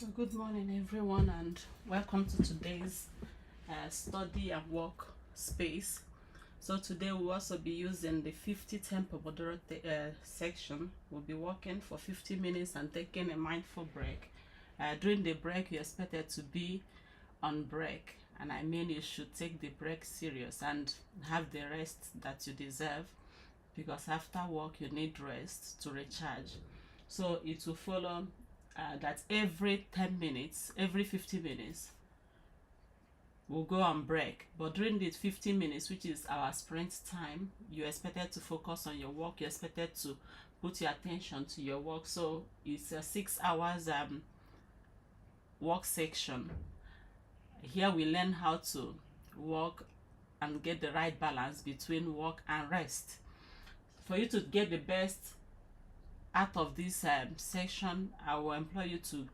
Good morning, everyone, and welcome to today's study and work space. So today we'll also be using the 50-10 Pomodoro section. We'll be working for 50 minutes and taking a mindful break. During the break, you're expected to be on break, and I mean you should take the break serious and have the rest that you deserve, because after work you need rest to recharge. So it will follow that every 10 minutes, every 50 minutes, we'll go on break. But during the 15 minutes, which is our sprint time, you're expected to focus on your work. You're expected to put your attention to your work. So it's a 6 hours work section. Here we learn how to work and get the right balance between work and rest. For you to get the best out of this section, I will employ you to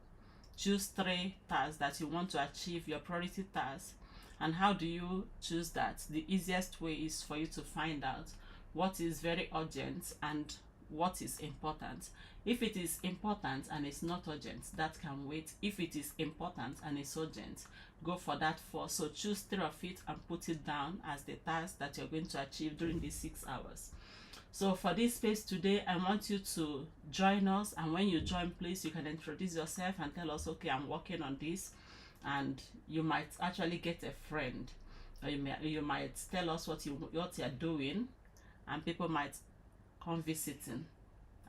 choose 3 tasks that you want to achieve, your priority tasks. And how do you choose that? The easiest way is for you to find out what is very urgent and what is important. If it is important and it's not urgent, that can wait. If it is important and it's urgent, go for that first. So choose 3 of it and put it down as the task that you're going to achieve during the 6 hours. So for this space today, I want you to join us, and when you join, please, you can introduce yourself and tell us, okay, I'm working on this, and you might actually get a friend, or you might tell us what you're doing, and people might come visiting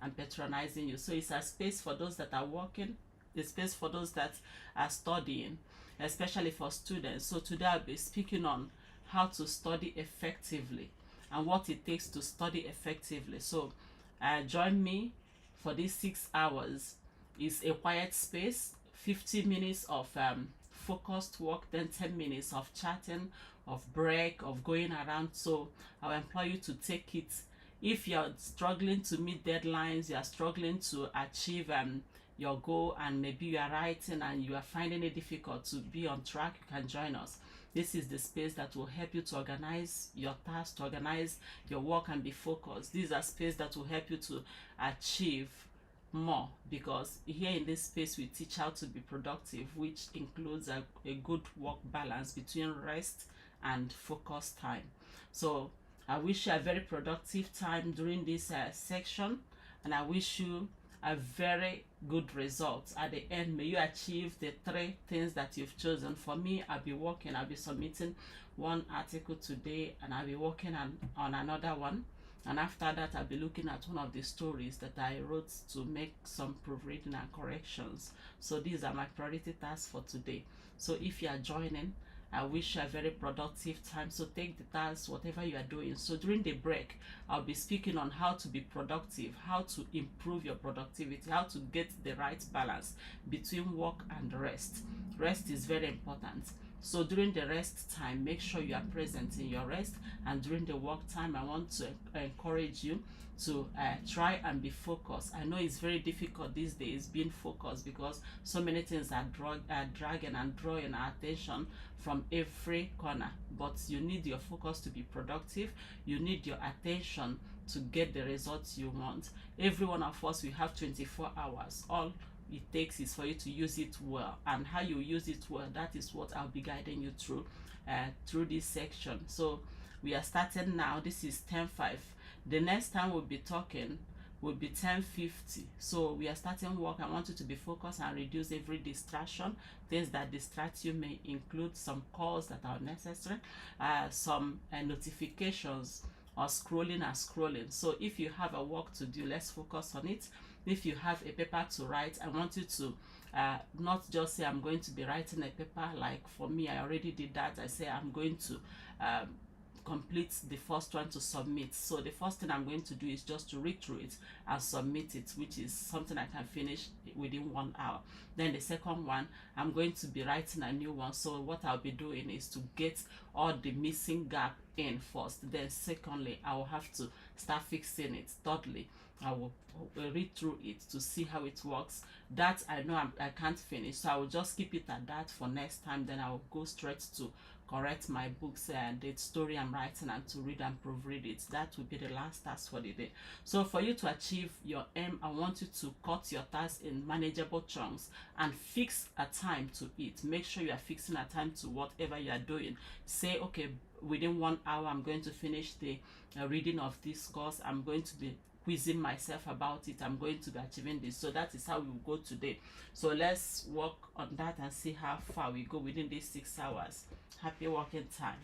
and patronizing you. So it's a space for those that are working, a space for those that are studying, especially for students. So today I'll be speaking on how to study effectively and what it takes to study effectively. So join me for these 6 hours. It's a quiet space, 50 minutes of focused work, then 10 minutes of chatting, of break, of going around. So I'll employ you to take it. If you're struggling to meet deadlines, you're struggling to achieve your goal, and maybe you are writing and you are finding it difficult to be on track, you can join us. This is the space that will help you to organize your tasks, to organize your work and be focused. These are spaces that will help you to achieve more, because here in this space we teach how to be productive, which includes a good work balance between rest and focus time. So I wish you a very productive time during this section, and I wish you a very good result at the end. May you achieve the 3 things that you've chosen. For me, I'll be submitting 1 article today, and I'll be working on another one, and after that I'll be looking at one of the stories that I wrote to make some proofreading and corrections. So these are my priority tasks for today. So if you are joining, I wish you a very productive time. So take the task, whatever you are doing. So during the break, I'll be speaking on how to be productive, how to improve your productivity, how to get the right balance between work and rest. Rest is very important. So during the rest time, make sure you are present in your rest. And during the work time, I want to encourage you to try and be focused. I know it's very difficult these days being focused, because so many things are dragging and drawing our attention from every corner. But you need your focus to be productive. You need your attention to get the results you want. Every one of us, we have 24 hours. All it takes is for you to use it well, and how you use it well, that is what I'll be guiding you through this section. So we are starting now. This is 10:05. The next time we'll be talking will be 10:50. So we are starting work. I want you to be focused and reduce every distraction. Things that distract you may include some calls that are necessary, some notifications, or scrolling. So if you have a work to do, let's focus on it. If you have a paper to write, I want you to not just say, I'm going to be writing a paper. Like for me, I already did that. I say I'm going to complete the first one to submit. So the first thing I'm going to do is just to read through it and submit it, which is something I can finish within 1 hour. Then the second one, I'm going to be writing a new one. So what I'll be doing is to get all the missing gap in first. Then secondly, I will have to start fixing it. Thirdly, I will read through it to see how it works. That I know I can't finish, so I will just keep it at that for next time. Then I will go straight to correct my books and the story I'm writing and to read and proofread it. That will be the last task for the day. So for you to achieve your aim, I want you to cut your tasks in manageable chunks and fix a time to it. Make sure you are fixing a time to whatever you are doing. Say, okay, within 1 hour I'm going to finish the reading of this course. I'm going to be quizzing myself about it. I'm going to be achieving this. So that is how we will go today. So let's work on that and see how far we go within these 6 hours. Happy working time.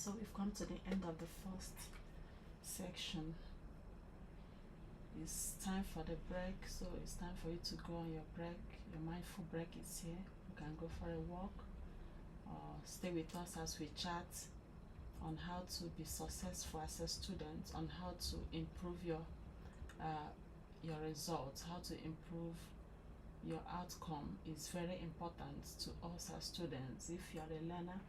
So we've come to the end of the first section. It's time for the break, so it's time for you to go on your break. Your mindful break is here. You can go for a walk or stay with us as we chat on how to be successful as a student, on how to improve your results, how to improve your outcome is very important to us as students. If you are a learner,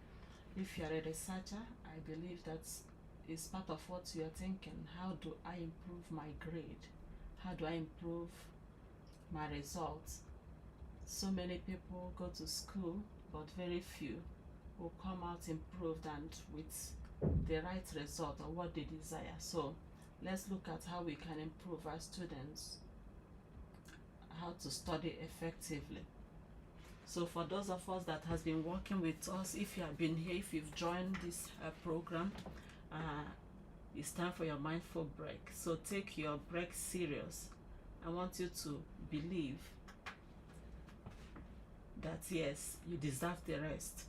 if you are a researcher, I believe that is part of what you are thinking. How do I improve my grade? How do I improve my results? So many people go to school, but very few will come out improved and with the right result or what they desire. So let's look at how we can improve our students, how to study effectively. So for those of us that has been working with us, if you have been here, if you've joined this program, it's time for your mindful break. So take your break serious. I want you to believe that yes, you deserve the rest,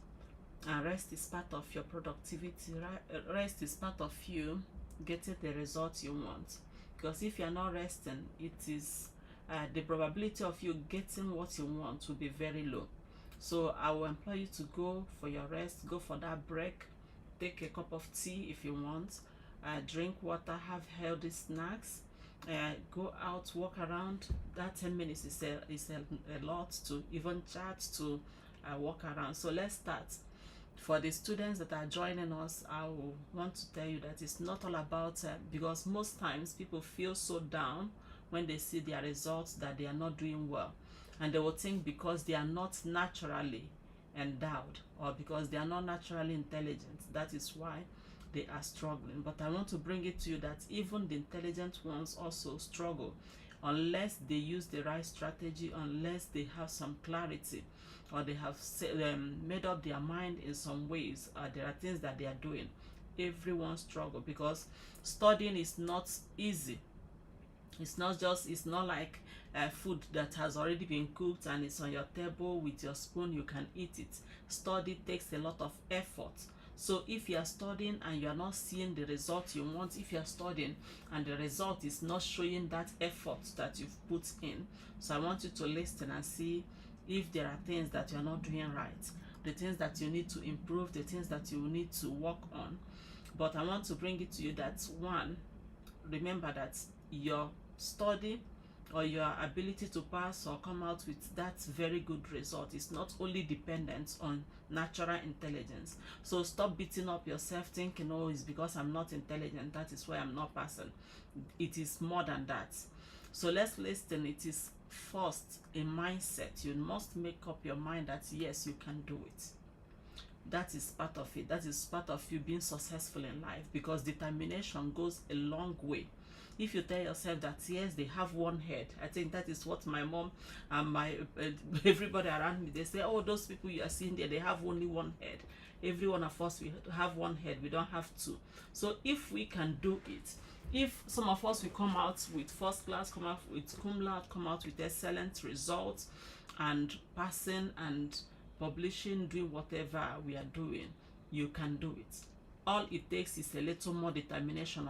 and rest is part of your productivity. Rest is part of you getting the results you want, because if you're not resting, it is the probability of you getting what you want will be very low. So I will employ you to go for your rest, go for that break, take a cup of tea if you want, drink water, have healthy snacks, go out, walk around. That 10 minutes is a lot to even chat, to walk around. So let's start. For the students that are joining us, I will want to tell you that it's not all about, because most times people feel so down when they see their results that they are not doing well. And they will think because they are not naturally endowed or because they are not naturally intelligent, that is why they are struggling. But I want to bring it to you that even the intelligent ones also struggle unless they use the right strategy, unless they have some clarity, or they have made up their mind in some ways. There are things that they are doing. Everyone struggle because studying is not easy. It's not like food that has already been cooked and it's on your table with your spoon, you can eat it. Study takes a lot of effort. So if you are studying and you are not seeing the result you want, if you are studying and the result is not showing that effort that you've put in, so I want you to listen and see if there are things that you are not doing right, the things that you need to improve, the things that you need to work on. But I want to bring it to you that, one, remember that your study or your ability to pass or come out with that very good result is not only dependent on natural intelligence. So stop beating up yourself thinking, oh, it's because I'm not intelligent, that is why I'm not passing. It is more than that. So let's listen. It is first a mindset. You must make up your mind that yes, you can do it. That is part of it. That is part of you being successful in life, because determination goes a long way. If you tell yourself that yes, they have one head, I think that is what my mom and my everybody around me, they say, oh, those people you are seeing there, they have only one head. Every one of us, we have one head, we don't have two. So if we can do it, if some of us will come out with first class, come out with cum laude, come out with excellent results and passing and publishing, doing whatever we are doing, you can do it. All it takes is a little more determination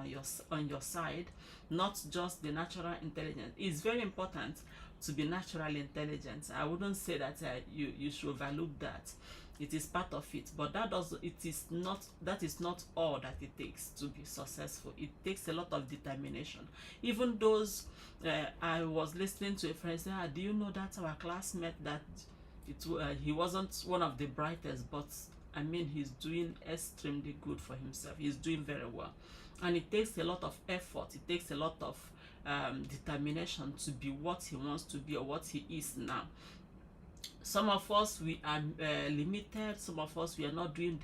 on your side, not just the natural intelligence. It's very important to be naturally intelligent. I wouldn't say that you should overlook that. It is part of it, but that is not all that it takes to be successful. It takes a lot of determination. Even those I was listening to a friend say, do you know that our classmate that he wasn't one of the brightest, but I mean, he's doing extremely good for himself. He's doing very well. And it takes a lot of effort. It takes a lot of determination to be what he wants to be or what he is now. Some of us, we are limited. Some of us, we are not doing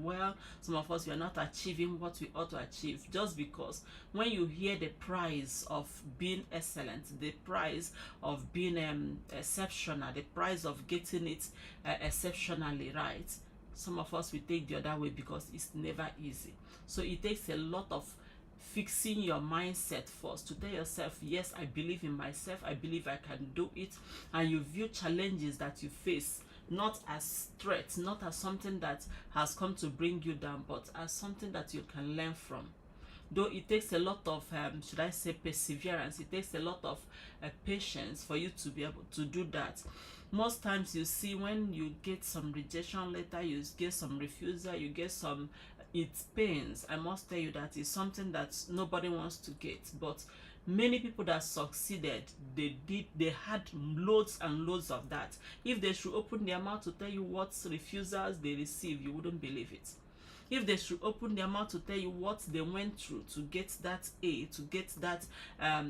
well. Some of us, we are not achieving what we ought to achieve. Just because when you hear the price of being excellent, the price of being exceptional, the price of getting it exceptionally right, some of us will take the other way because it's never easy. So it takes a lot of fixing your mindset first to tell yourself, yes, I believe in myself, I believe I can do it, and you view challenges that you face not as threat, not as something that has come to bring you down, but as something that you can learn from. Though it takes a lot of should I say perseverance, it takes a lot of patience for you to be able to do that. Most times you see when you get some rejection letter, you get some refusal, you get some, it pains. I must tell you that it's something that nobody wants to get, but many people that succeeded, they had loads and loads of that. If they should open their mouth to tell you what refusals they receive, you wouldn't believe it. If they should open their mouth to tell you what they went through to get that A, to get that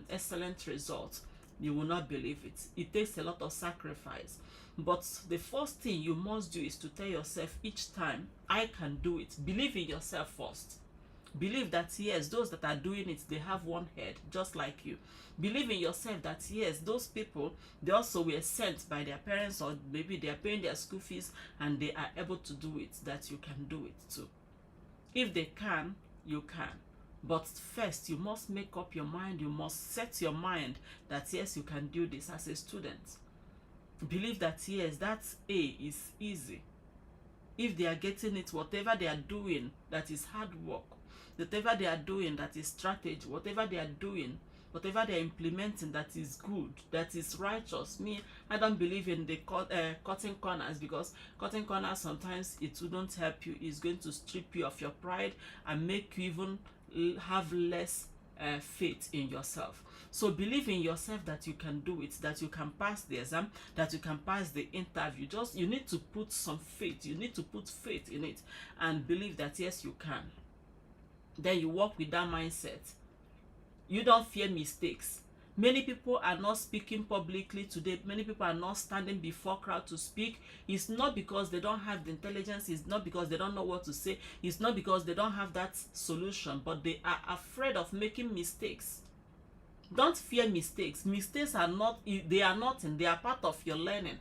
excellent result, you will not believe it. It takes a lot of sacrifice. But the first thing you must do is to tell yourself each time, I can do it. Believe in yourself first. Believe that yes, those that are doing it, they have one head just like you. Believe in yourself that yes, those people, they also were sent by their parents, or maybe they are paying their school fees and they are able to do it, that you can do it too. If they can, you can. But first, you must make up your mind. You must set your mind that yes, you can do this as a student. Believe that yes, that A is easy. If they are getting it, whatever they are doing that is hard work, whatever they are doing that is strategy, whatever they are doing, whatever they are implementing that is good, that is righteous. Me, I don't believe in the cutting corners, because cutting corners sometimes it wouldn't help you. It's going to strip you of your pride and make you even have less faith in yourself. So believe in yourself that you can do it, that you can pass the exam, that you can pass the interview. Just you need to put some faith. You need to put faith in it and believe that yes, you can. Then you work with that mindset. You don't fear mistakes. Many people are not speaking publicly today. Many people are not standing before crowd to speak. It's not because they don't have the intelligence. It's not because they don't know what to say. It's not because they don't have that solution, but they are afraid of making mistakes. Don't fear mistakes. Mistakes are not, they are nothing. They are part of your learning.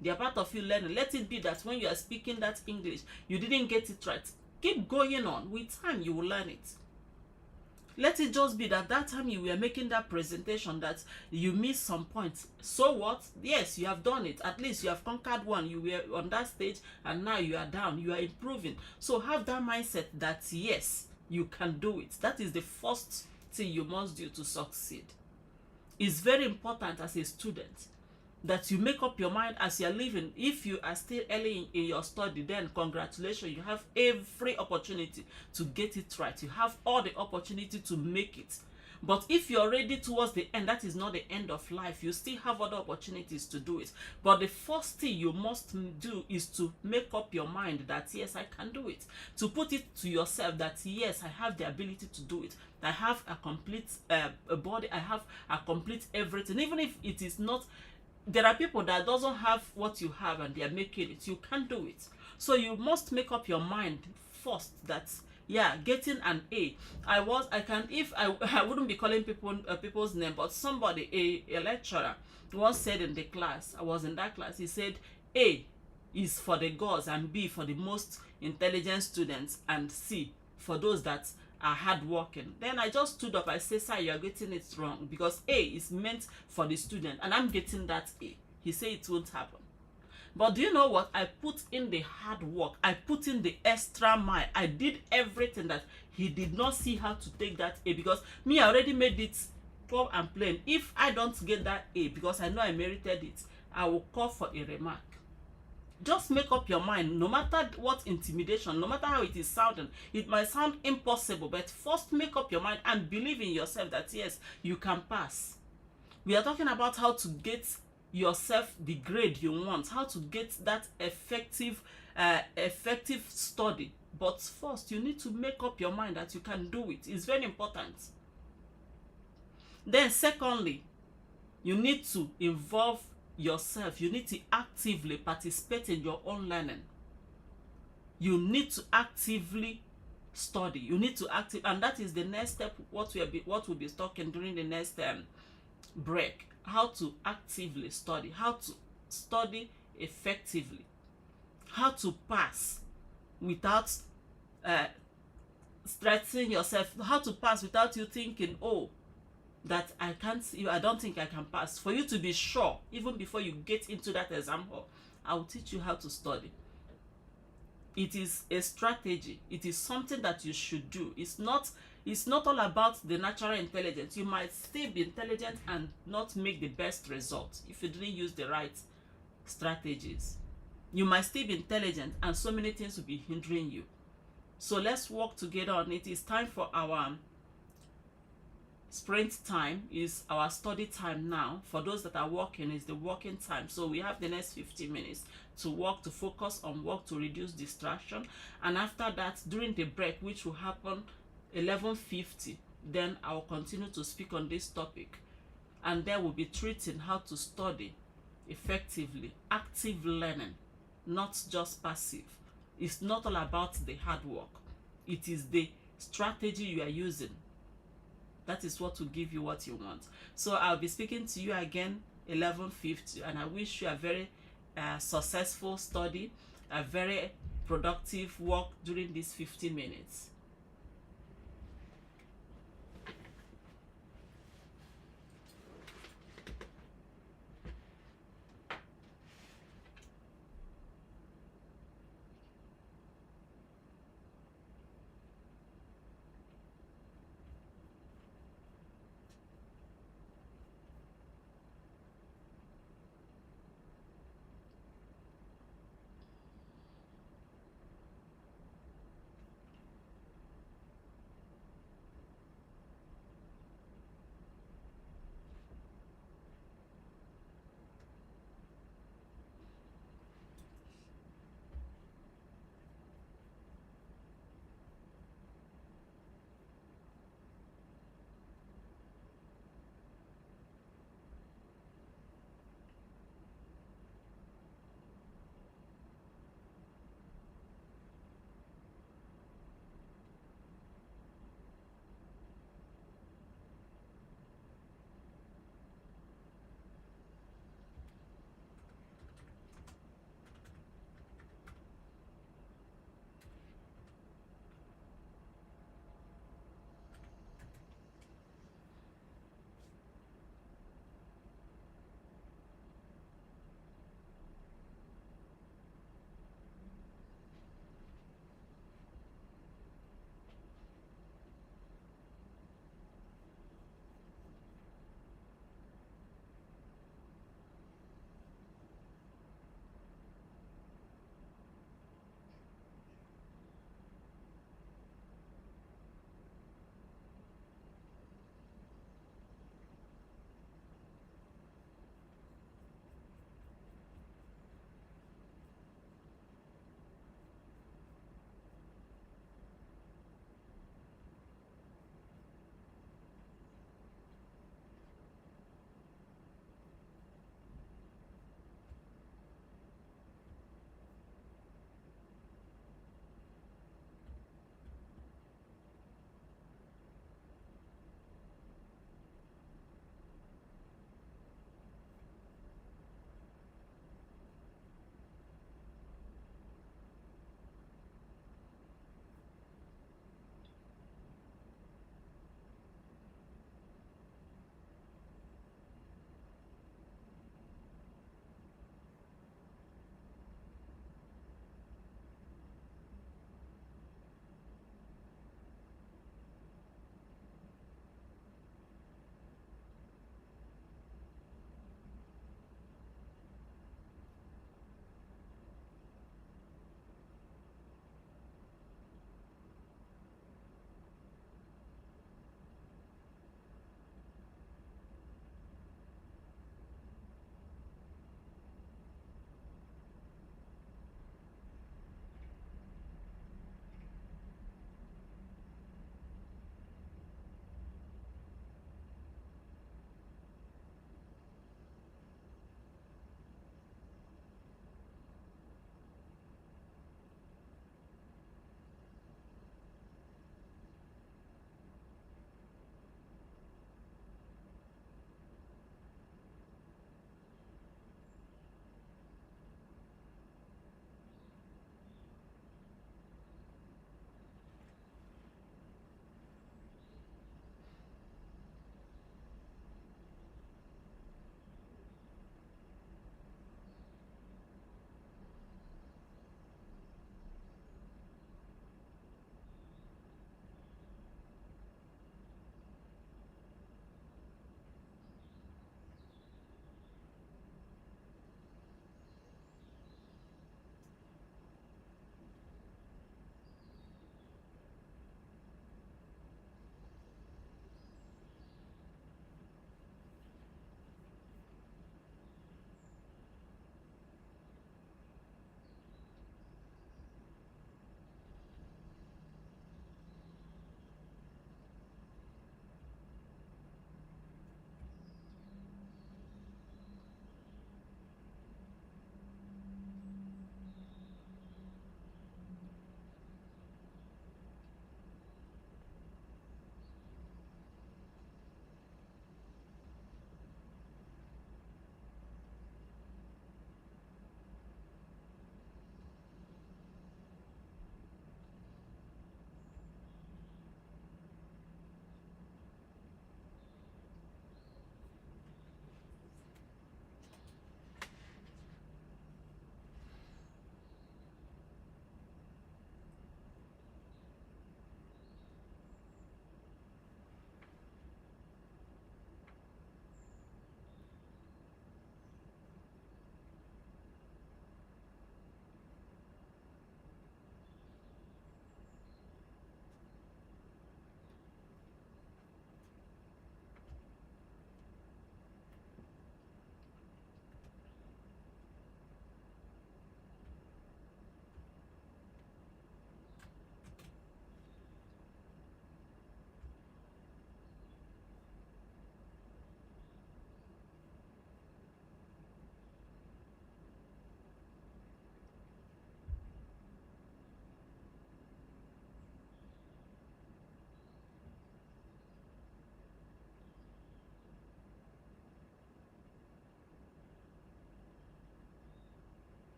They are part of you learning. Let it be that when you are speaking that English, you didn't get it right. Keep going on. With time, you will learn it. Let it just be that that time you were making that presentation that you missed some points. So what? Yes, you have done it. At least you have conquered one. You were on that stage and now you are down. You are improving. So have that mindset that yes, you can do it. That is the first thing you must do to succeed. It's very important as a student that you make up your mind as you're living. If you are still early in your study, then congratulations, you have every opportunity to get it right. You have all the opportunity to make it. But if you're already towards the end, that is not the end of life. You still have other opportunities to do it. But the first thing you must do is to make up your mind that yes, I can do it. To put it to yourself that yes, I have the ability to do it. I have a complete body. I have a complete everything. Even if it is not, there are people that doesn't have what you have and they are making it. You can't do it. So you must make up your mind first that yeah, getting an A. I wouldn't be calling people's name, but somebody, a lecturer once said in the class, I was in that class, he said A is for the gods and B for the most intelligent students and C for those that are hardworking. Then I just stood up. I said, sir, you are getting it wrong, because A is meant for the student and I'm getting that A. He said it won't happen. But do you know what? I put in the hard work. I put in the extra mile. I did everything that he did not see how to take that A, because me, I already made it poor and plain. If I don't get that A because I know I merited it, I will call for a remark. Just make up your mind, no matter what intimidation, no matter how it is sounding. It might sound impossible, but first make up your mind and believe in yourself that yes, you can pass. We are talking about how to get yourself the grade you want, how to get that effective study. But first, you need to make up your mind that you can do it. It's very important. Then secondly, you need to involve yourself. You need to actively participate in your own learning. You need to actively study. You need to and that is the next step, what we'll be talking during the next break. How to actively study, how to study effectively, how to pass without stressing yourself, how to pass without you thinking, oh, that I don't think I can pass. For you to be sure, even before you get into that exam hall, I will teach you how to study. It is a strategy. It is something that you should do. It's not all about the natural intelligence. You might still be intelligent and not make the best result if you didn't use the right strategies. You might still be intelligent and so many things will be hindering you. So let's work together on it. It's time for our sprint time, is our study time now. For those that are working, is the working time. So we have the next 15 minutes to work, to focus on work, to reduce distraction. And after that, during the break, which will happen 11:50, then I will continue to speak on this topic. And then we'll be treating how to study effectively, active learning, not just passive. It's not all about the hard work. It is the strategy you are using. That is what will give you what you want. So I'll be speaking to you again 11:50, and I wish you a very successful study, a very productive work during these 50 minutes.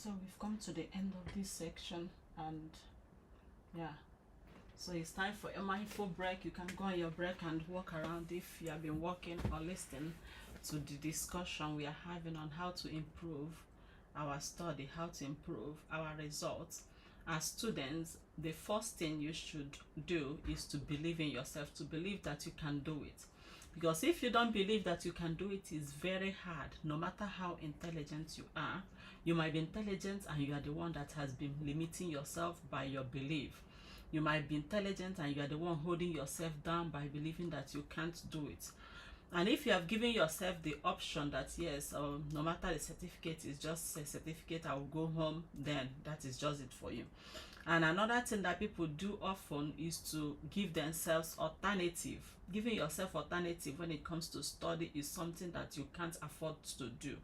so we've come to the end of this section, and yeah, so it's time for a mindful break. You can go on your break and walk around if you have been walking or listening to the discussion we are having on how to improve our study, how to improve our results. As students, the first thing you should do is to believe in yourself, to believe that you can do it. Because if you don't believe that you can do it, it's very hard. No matter how intelligent you are, you might be intelligent and you are the one that has been limiting yourself by your belief. You might be intelligent and you are the one holding yourself down by believing that you can't do it. And if you have given yourself the option that yes, no matter the certificate is just a certificate, I will go home, then that is just it for you. And another thing that people do often is to give themselves alternative. Giving yourself alternative when it comes to study is something that you can't afford to do.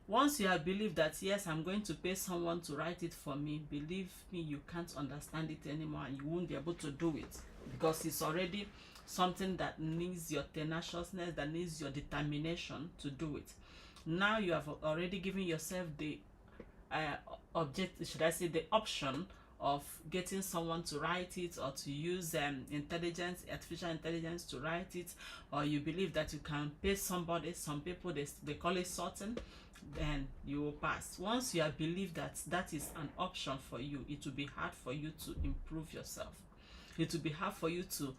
Once you have believed that yes, I'm going to pay someone to write it for me, believe me, you can't understand it anymore and you won't be able to do it, because it's already something that needs your tenaciousness, that needs your determination to do it. Now you have already given yourself the the option of getting someone to write it, or to use artificial intelligence to write it, or you believe that you can pay somebody, some people they call it sorting, then you will pass. Once you have believed that that is an option for you, it will be hard for you to improve yourself. It will be hard for you to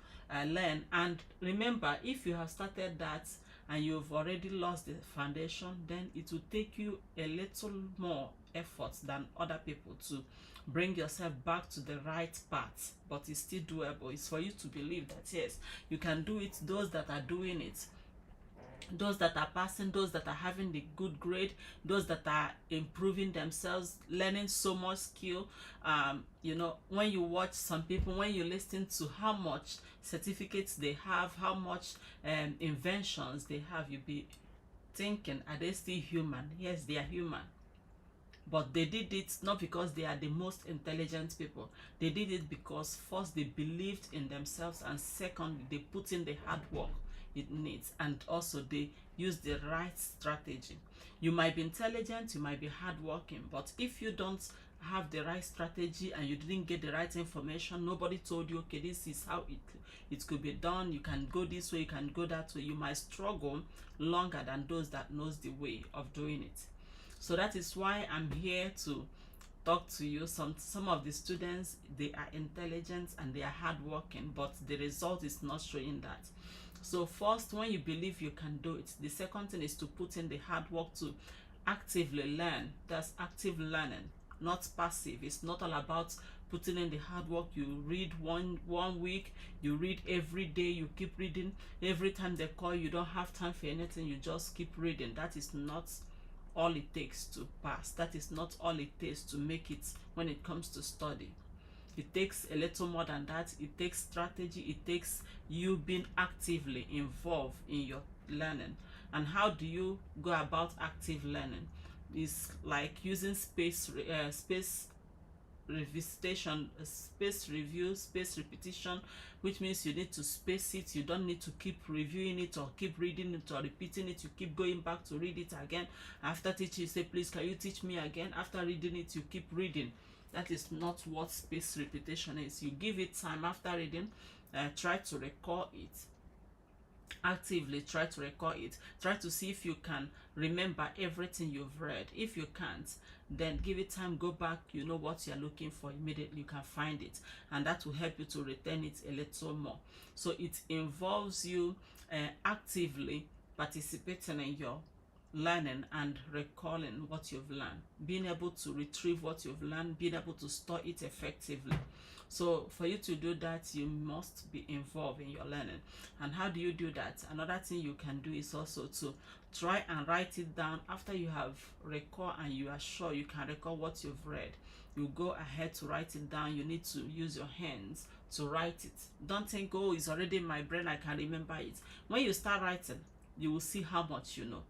learn. And remember, if you have started that and you've already lost the foundation, then it will take you a little more effort than other people to bring yourself back to the right path. But it's still doable. It's for you to believe that yes, you can do it. Those that are doing it, those that are passing, those that are having the good grade, those that are improving themselves, learning so much skill. You know, when you watch some people, when you listen to how much certificates they have, how much inventions they have, you be thinking, are they still human? Yes, they are human. But they did it not because they are the most intelligent people. They did it because first they believed in themselves, and second they put in the hard work it needs, and also they use the right strategy. You might be intelligent, you might be hardworking, but if you don't have the right strategy and you didn't get the right information, nobody told you, okay, this is how it could be done, you can go this way, you can go that way, you might struggle longer than those that knows the way of doing it. So that is why I'm here to talk to you. Some of the students, they are intelligent and they are hardworking, but the result is not showing that. So first, when you believe you can do it, the second thing is to put in the hard work to actively learn. That's active learning, not passive. It's not all about putting in the hard work. You read one week, you read every day, you keep reading. Every time they call you don't have time for anything, you just keep reading. That is not all it takes to pass. That is not all it takes to make it when it comes to study. It takes a little more than that. It takes strategy. It takes you being actively involved in your learning. And how do you go about active learning? It's like using space revisitation, space review, space repetition, which means you need to space it. You don't need to keep reviewing it or keep reading it or repeating it. You keep going back to read it again. After teaching, you say, please, can you teach me again? After reading it, you keep reading. That is not what space repetition is. You give it time after reading. Try to recall it. Actively try to recall it. Try to see if you can remember everything you've read. If you can't, then give it time, go back, you know what you're looking for, immediately you can find it, and that will help you to retain it a little more. So it involves you actively participating in your learning and recalling what you've learned, being able to retrieve what you've learned, being able to store it effectively. So for you to do that, you must be involved in your learning. And how do you do that? Another thing you can do is also to try and write it down. After you have recall and you are sure you can recall what you've read, you go ahead to write it down. You need to use your hands to write it. Don't think, oh, it's already in my brain, I can remember it. When you start writing, you will see how much you know.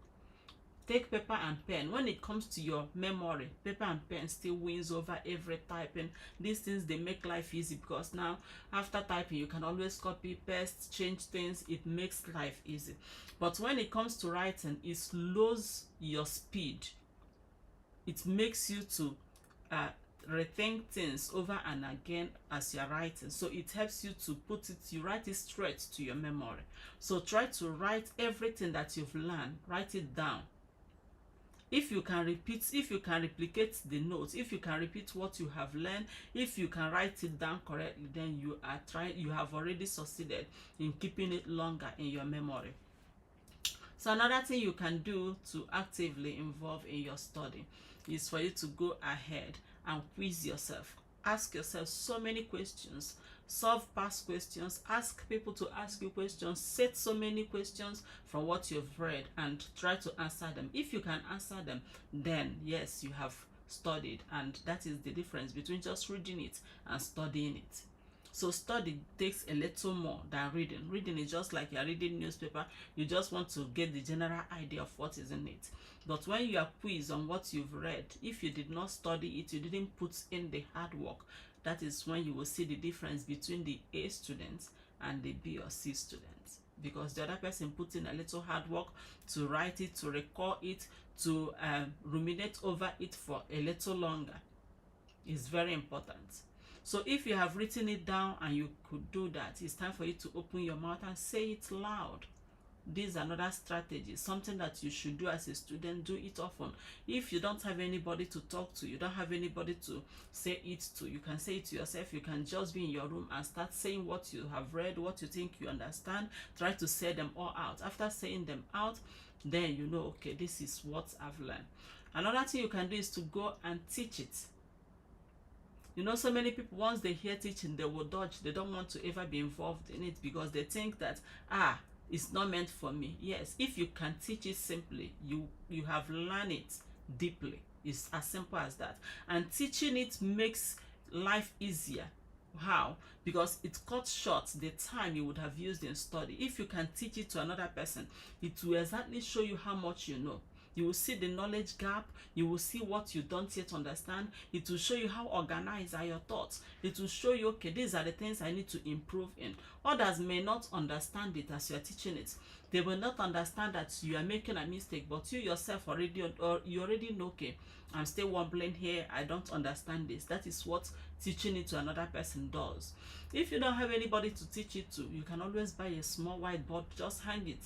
Take paper and pen. When it comes to your memory, paper and pen still wins over every typing. These things, they make life easy, because now after typing you can always copy, paste, change things. It makes life easy. But when it comes to writing, it slows your speed. it makes you to rethink things over and again as you're writing. So it helps you to you write it straight to your memory. So try to write everything that you've learned, write it down. If you can repeat, if you can replicate the notes, if you can repeat what you have learned, if you can write it down correctly, then you have already succeeded in keeping it longer in your memory. So another thing you can do to actively involve in your study is for you to go ahead and quiz yourself. Ask yourself so many questions, solve past questions, ask people to ask you questions, set so many questions from what you've read and try to answer them. If you can answer them, then yes, you have studied, and that is the difference between just reading it and studying it. So study takes a little more than reading. Reading is just like you're reading newspaper. You just want to get the general idea of what is in it. But when you are quizzed on what you've read, if you did not study it, you didn't put in the hard work, that is when you will see the difference between the A students and the B or C students. Because the other person put in a little hard work to write it, to record it, to ruminate over it for a little longer. It's very important. So if you have written it down and you could do that, it's time for you to open your mouth and say it loud. This is another strategy, something that you should do as a student. Do it often. If you don't have anybody to talk to, you don't have anybody to say it to, you can say it to yourself. You can just be in your room and start saying what you have read, what you think you understand. Try to say them all out. After saying them out, then you know, okay, this is what I've learned. Another thing you can do is to go and teach it. You know, so many people, once they hear teaching, they will dodge. They don't want to ever be involved in it because they think that, it's not meant for me. Yes, if you can teach it simply, you have learned it deeply. It's as simple as that. And teaching it makes life easier. How? Because it cuts short the time you would have used in study. If you can teach it to another person, it will exactly show you how much you know. You will see the knowledge gap. You will see what you don't yet understand. It will show you how organized are your thoughts. It will show you, okay, these are the things I need to improve in. Others may not understand it as you are teaching it. They will not understand that you are making a mistake, but you yourself already know, okay, I'm still wobbling here. I don't understand this. That is what teaching it to another person does. If you don't have anybody to teach it to, you can always buy a small whiteboard, just hang it.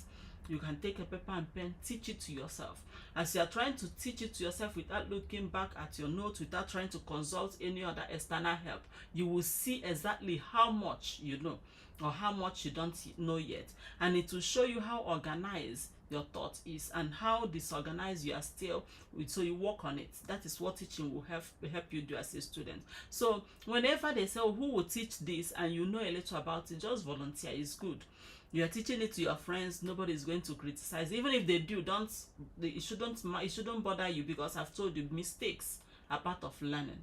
You can take a paper and pen, teach it to yourself. As you are trying to teach it to yourself without looking back at your notes, without trying to consult any other external help, you will see exactly how much you know or how much you don't know yet. And it will show you how organized your thought is and how disorganized you are still. So you work on it. That is what teaching will help you do as a student. So whenever they say, oh, who will teach this, and you know a little about it, just volunteer. It's good. You are teaching it to your friends. Nobody is going to criticize. Even if they do, it shouldn't bother you, because I've told you, mistakes are part of learning.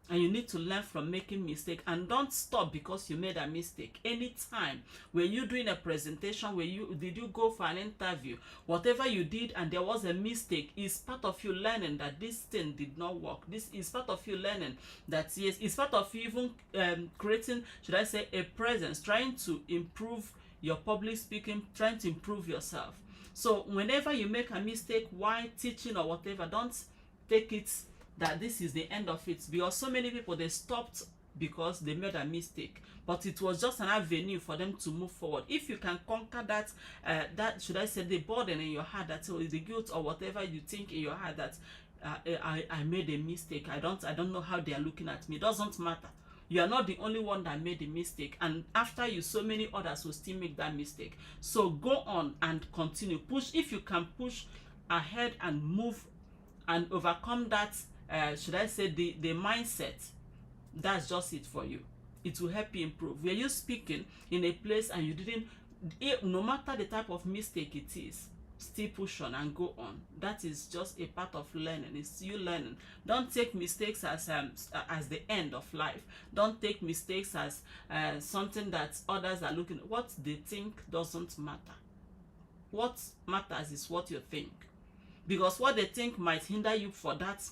And you need to learn from making mistakes, and don't stop because you made a mistake. Anytime when you're doing a presentation, did you go for an interview, whatever you did and there was a mistake, is part of you learning that this thing did not work. This is part of you learning that, yes, it's part of you even creating, should I say, a presence, trying to improve your public speaking, trying to improve yourself. So whenever you make a mistake while teaching or whatever, don't take it that this is the end of it, because so many people, they stopped because they made a mistake, but it was just an avenue for them to move forward. If you can conquer that should I say, the burden in your heart, that the guilt or whatever you think in your heart, that I made a mistake, I don't know how they are looking at me, it doesn't matter. You are not the only one that made a mistake, and after you, so many others will still make that mistake. So go on and continue. Push. If you can push ahead and move and overcome that, should I say, the mindset, that's just it for you. It will help you improve. Were you speaking in a place and you didn't, no matter the type of mistake it is, still push on and go on. That is just a part of learning. It's you learning. Don't take mistakes as the end of life. Don't take mistakes as something that others are looking at. What they think doesn't matter. What matters is what you think, because what they think might hinder you for that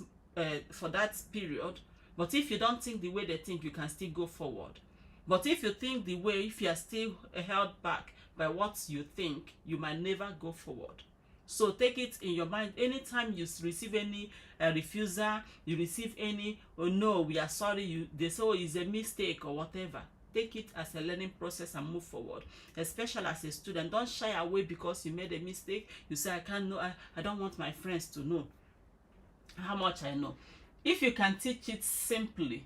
period. But if you don't think the way they think, you can still go forward. But if you think the way, if you are still held back by what you think, you might never go forward. So take it in your mind. Anytime you receive any refusal, you receive any, oh no, we are sorry, they say, oh, it's a mistake or whatever, take it as a learning process and move forward. Especially as a student, don't shy away because you made a mistake. You say, I can't know, I don't want my friends to know how much I know. If you can teach it simply,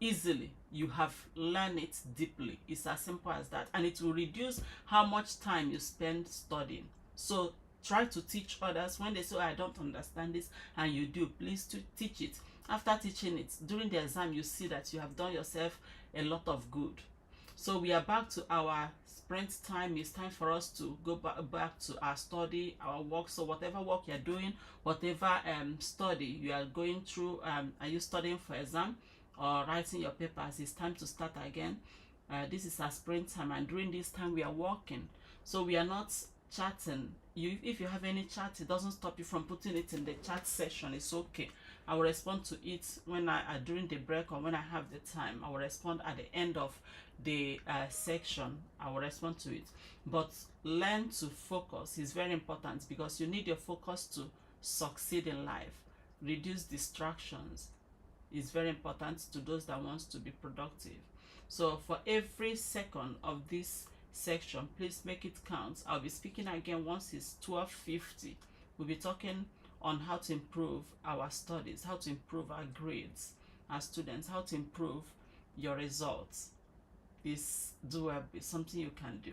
easily, you have learned it deeply. It's as simple as that, and it will reduce how much time you spend studying. So try to teach others. When they say, oh, I don't understand this, and you do, please to teach it. After teaching it during the exam, you see that you have done yourself a lot of good. So we are back to our sprint time. It's time for us to go back to our study, our work. So whatever work you're doing, whatever study you are going through, are you studying for exam or writing your papers, it's time to start again. This is our sprint time, and during this time we are working. So we are not chatting. If you have any chat, it doesn't stop you from putting it in the chat session. It's okay. I will respond to it when during the break, or when I have the time. I will respond at the end of the section. I will respond to it. But learn to focus is very important, because you need your focus to succeed in life. Reduce distractions is very important to those that wants to be productive. So for every second of this section, please make it count. I'll be speaking again once it's 12:50. We'll be talking on how to improve our studies, how to improve our grades as students, how to improve your results. This doable is something you can do.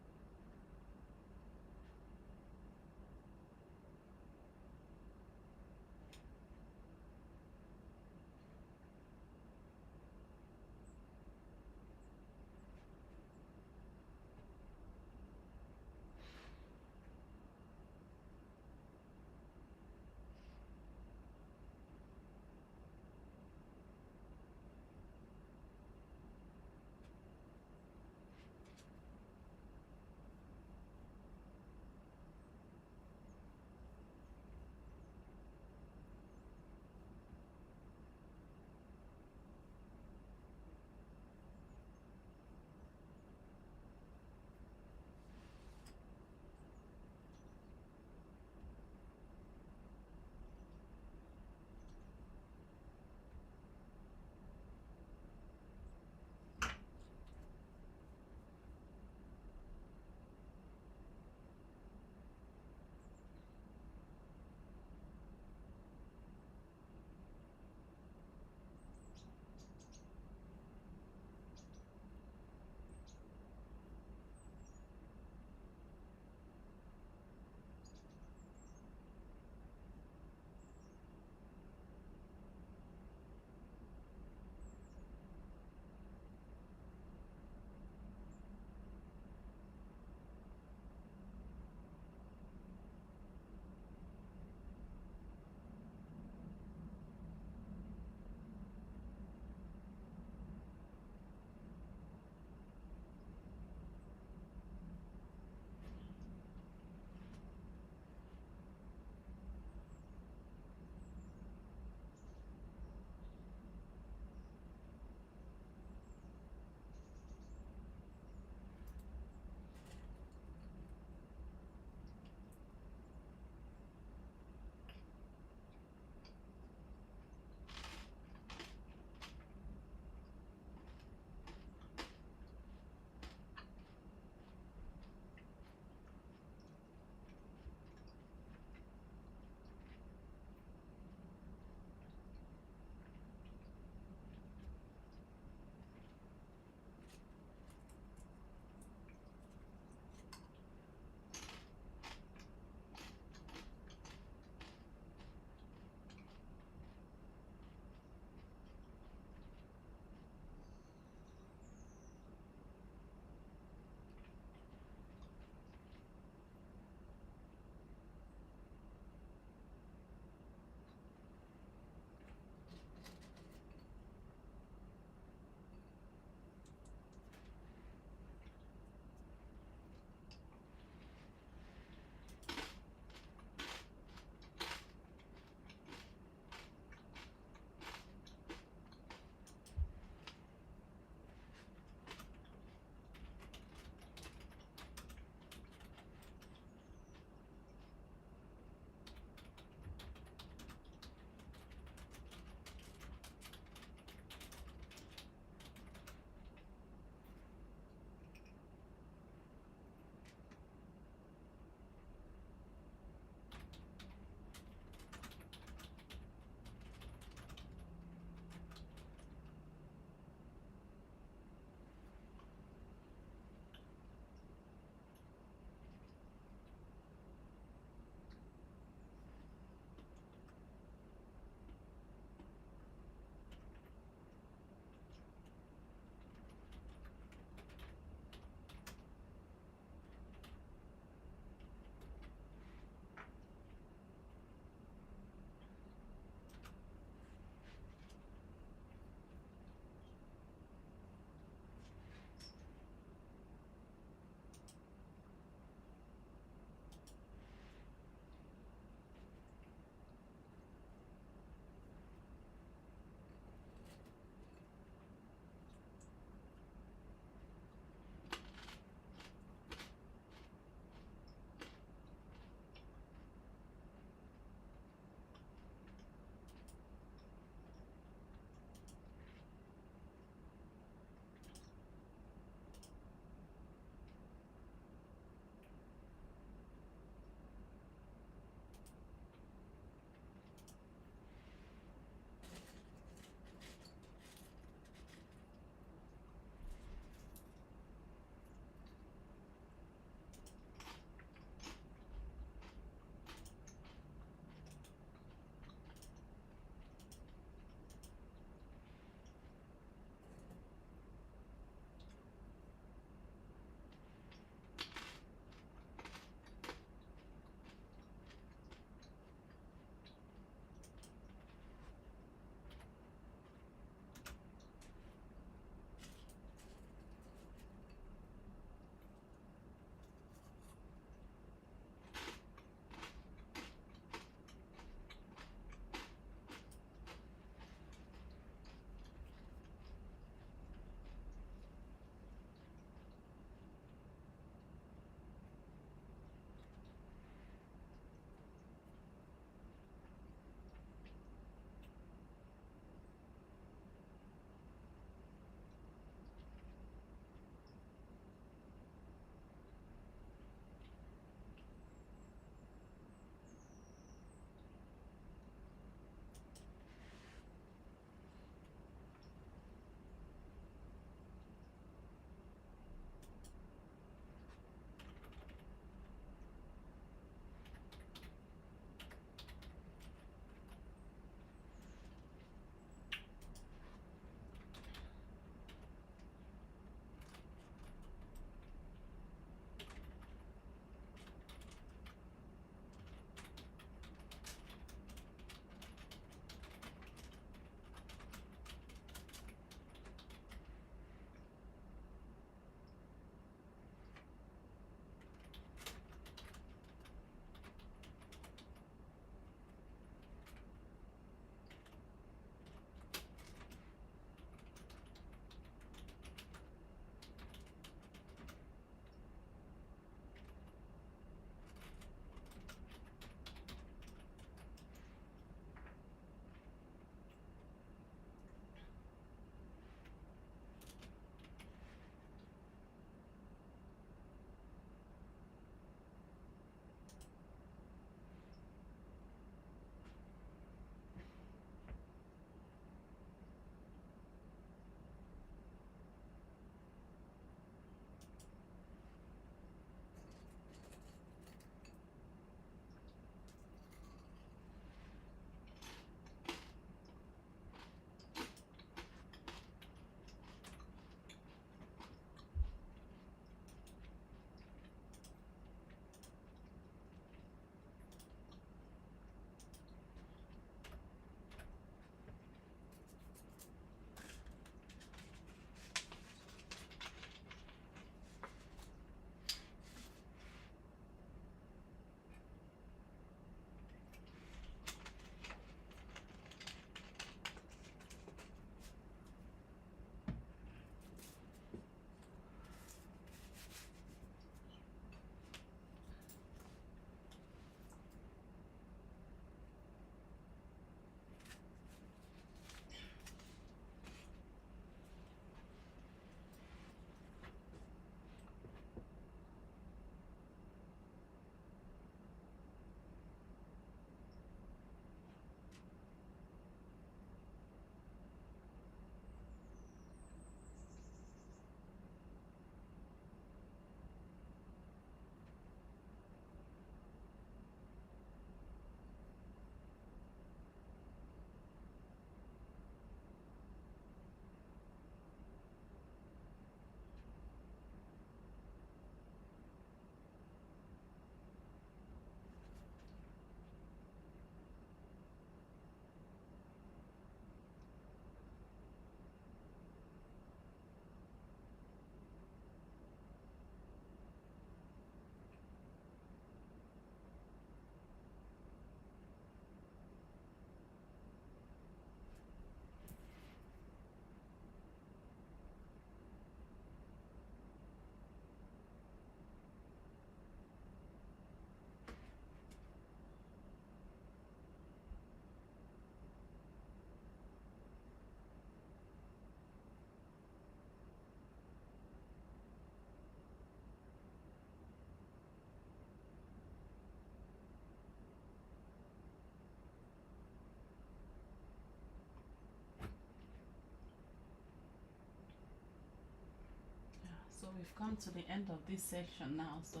we've come to the end of this section now, so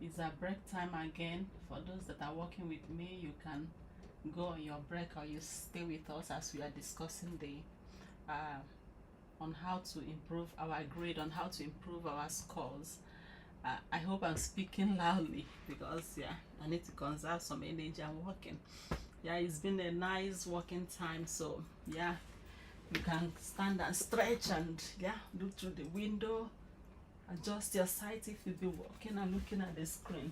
it's a break time again. For those that are working with me, you can go on your break or you stay with us as we are discussing the on how to improve our grade, on how to improve our scores. I hope I'm speaking loudly because I need to conserve some energy. I'm working. It's been a nice working time, so you can stand and stretch and look through the window, adjust your sight if you've been working and looking at the screen.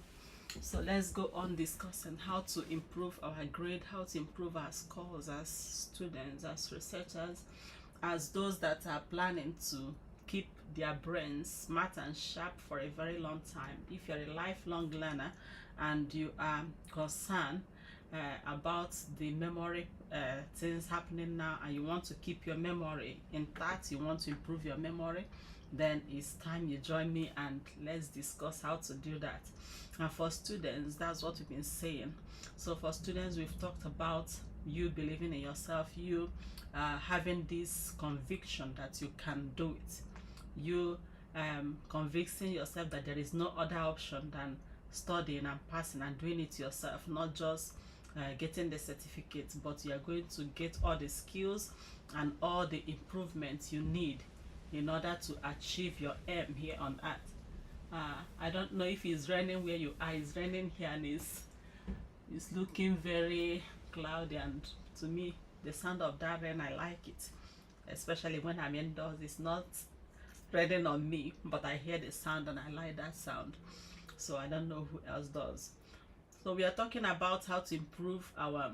So let's go on discussing how to improve our grade, how to improve our scores as students, as researchers, as those that are planning to keep their brains smart and sharp for a very long time. If you're a lifelong learner and you are concerned about the memory things happening now, and you want to keep your memory intact, you want to improve your memory, then it's time you join me and let's discuss how to do that. And for students, that's what we've been saying. So for students, we've talked about you believing in yourself, you having this conviction that you can do it, you convincing yourself that there is no other option than studying and passing and doing it yourself, not just getting the certificate, but you are going to get all the skills and all the improvements you need in order to achieve your aim here on earth. I don't know if it's raining where you are. It's raining here and it's looking very cloudy, and to me the sound of that rain, I like it, especially when I'm indoors. It's not raining on me, but I hear the sound and I like that sound. So I don't know who else does. So we are talking about how to improve our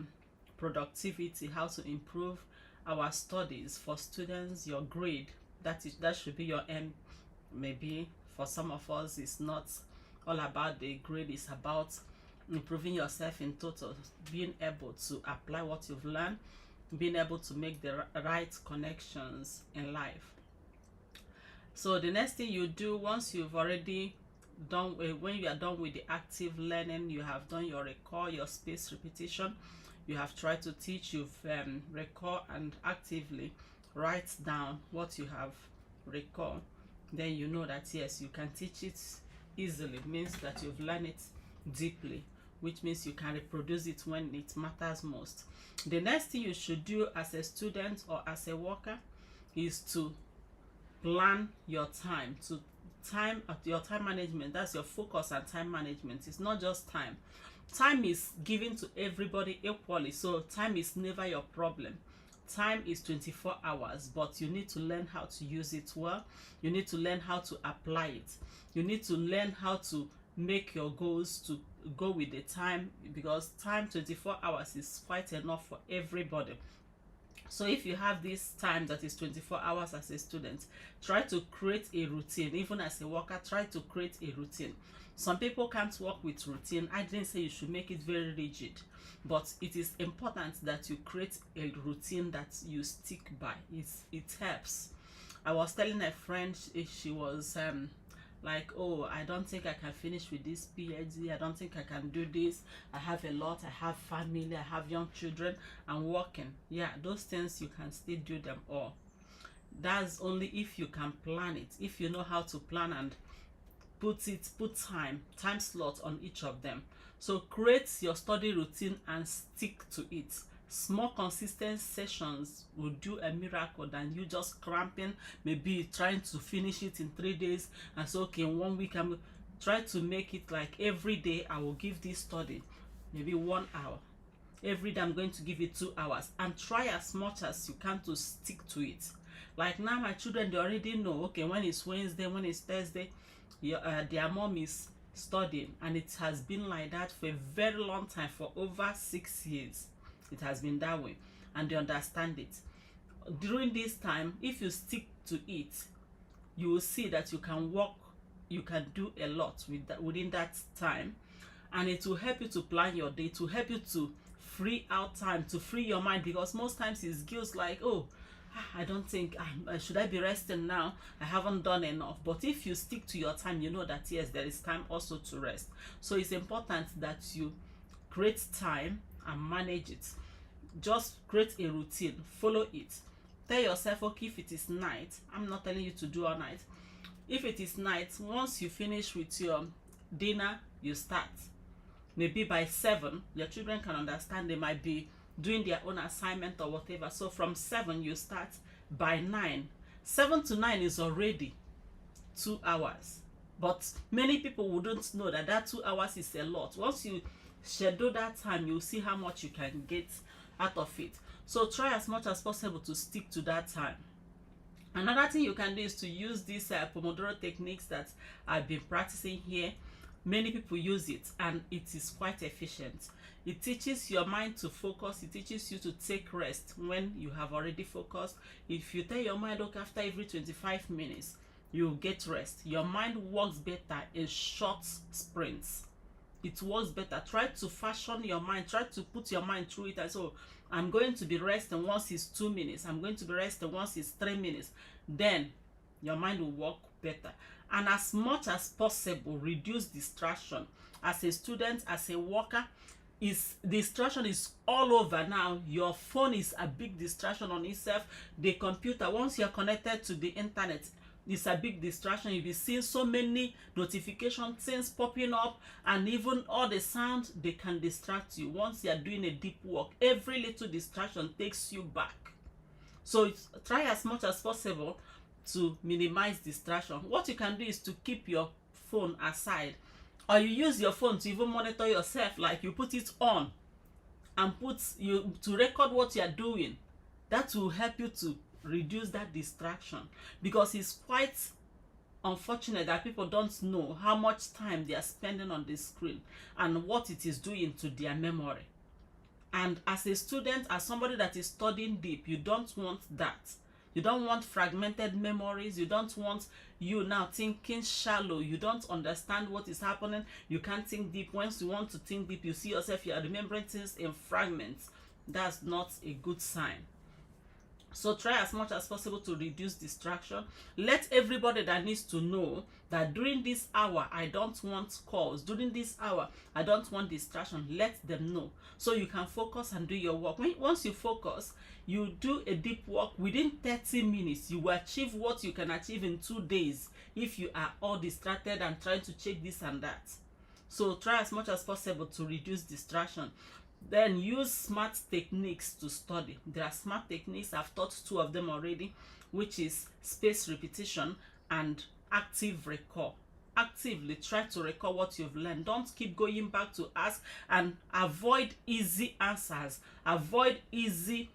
productivity, how to improve our studies. For students, your grade, that should be your aim. Maybe for some of us it's not all about the grade, it's about improving yourself in total, being able to apply what you've learned, being able to make the right connections in life. So the next thing you do once you've already done, when you are done with the active learning, you have done your recall, your spaced repetition, you have tried to teach, you've recall and actively write down what you have recall, then you know that yes, you can teach it easily. It means that you've learned it deeply, which means you can reproduce it when it matters most. The next thing you should do as a student or as a worker is to plan your time, your time management. That's your focus and time management. It's not just time. Time is given to everybody equally, so time is never your problem. Time is 24 hours, but you need to learn how to use it well. You need to learn how to apply it. You need to learn how to make your goals to go with the time, because time 24 hours is quite enough for everybody. So if you have this time that is 24 hours as a student, try to create a routine. Even as a worker, try to create a routine. Some people can't work with routine. I didn't say you should make it very rigid, but it is important that you create a routine that you stick by. It helps. I was telling a friend, she was like, oh, I don't think I can finish with this PhD, I don't think I can do this, I have a lot, I have family, I have young children, I'm working. Those things you can still do them all. That's only if you can plan it, if you know how to plan and put time slot on each of them. So create your study routine and stick to it. Small consistent sessions will do a miracle than you just cramping, maybe trying to finish it in 3 days and so okay, in 1 week I'm try to make it like every day I will give this study maybe 1 hour. Every day I'm going to give it 2 hours, and try as much as you can to stick to it. Like now my children, they already know, okay, when it's Wednesday, when it's Thursday, their mom is studying, and it has been like that for a very long time. For over 6 years it has been that way, and they understand it. During this time, if you stick to it, you will see that you can work, you can do a lot with that, within that time, and it will help you to plan your day, to help you to free out time, to free your mind, because most times it's guilt like, oh, I don't think should I be resting now, I haven't done enough. But if you stick to your time, you know that yes, there is time also to rest. So it's important that you create time and manage it. Just create a routine, follow it. Tell yourself, okay, if it is night, I'm not telling you to do all night. If it is night, once you finish with your dinner, you start. Maybe by 7, your children can understand, they might be doing their own assignment or whatever. So from 7 you start. By 9, 7 to 9 is already 2 hours. But many people wouldn't know that that 2 hours is a lot. Once you schedule that time, you'll see how much you can get out of it. So try as much as possible to stick to that time. Another thing you can do is to use these Pomodoro techniques that I've been practicing here. Many people use it and it is quite efficient. It teaches your mind to focus. It teaches you to take rest when you have already focused. If you tell your mind, look, after every 25 minutes, you get rest. Your mind works better in short sprints. It works better. Try to fashion your mind. Try to put your mind through it. And so I'm going to be resting once it's 2 minutes. I'm going to be resting once it's 3 minutes. Then your mind will work better. And as much as possible, reduce distraction. As a student, as a worker, distraction is all over now. Your phone is a big distraction on itself. The computer, once you're connected to the internet, it's a big distraction. You'll be seeing so many notification things popping up, and even all the sound, they can distract you. Once you're doing a deep work, every little distraction takes you back. So try as much as possible to minimize distraction. What you can do is to keep your phone aside, or you use your phone to even monitor yourself, like you put it on and to record what you are doing. That will help you to reduce that distraction, because it's quite unfortunate that people don't know how much time they are spending on the screen and what it is doing to their memory. And as a student, as somebody that is studying deep, you don't want that. You don't want fragmented memories. You don't want you now thinking shallow. You don't understand what is happening. You can't think deep. Once you want to think deep, you see yourself, you are remembering things in fragments. That's not a good sign. So try as much as possible to reduce distraction. Let everybody that needs to know that during this hour, I don't want calls. During this hour, I don't want distraction. Let them know, so you can focus and do your work. Once you focus, you do a deep work, within 30 minutes, you will achieve what you can achieve in 2 days if you are all distracted and trying to check this and that. So try as much as possible to reduce distraction. Then use smart techniques to study. There are smart techniques. I've taught 2 of them already, which is spaced repetition and active recall. Actively try to recall what you've learned. Don't keep going back to ask, and avoid easy answers. Avoid easy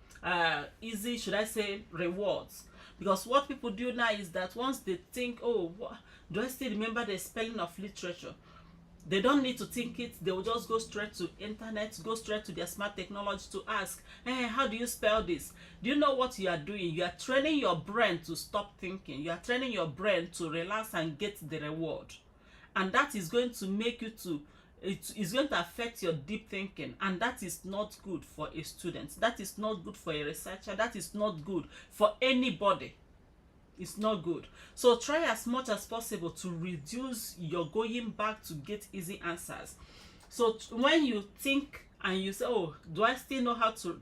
should I say, rewards. Because what people do now is that once they think, oh, do I still remember the spelling of literature? They don't need to think it. They will just go straight to internet, go straight to their smart technology to ask, hey, how do you spell this? Do you know what you are doing? You are training your brain to stop thinking. You are training your brain to relax and get the reward. And that is going to make you to, it is going to affect your deep thinking. And that is not good for a student. That is not good for a researcher. That is not good for anybody. It's not good. So try as much as possible to reduce your going back to get easy answers. So when you think and you say, oh, do I still know how to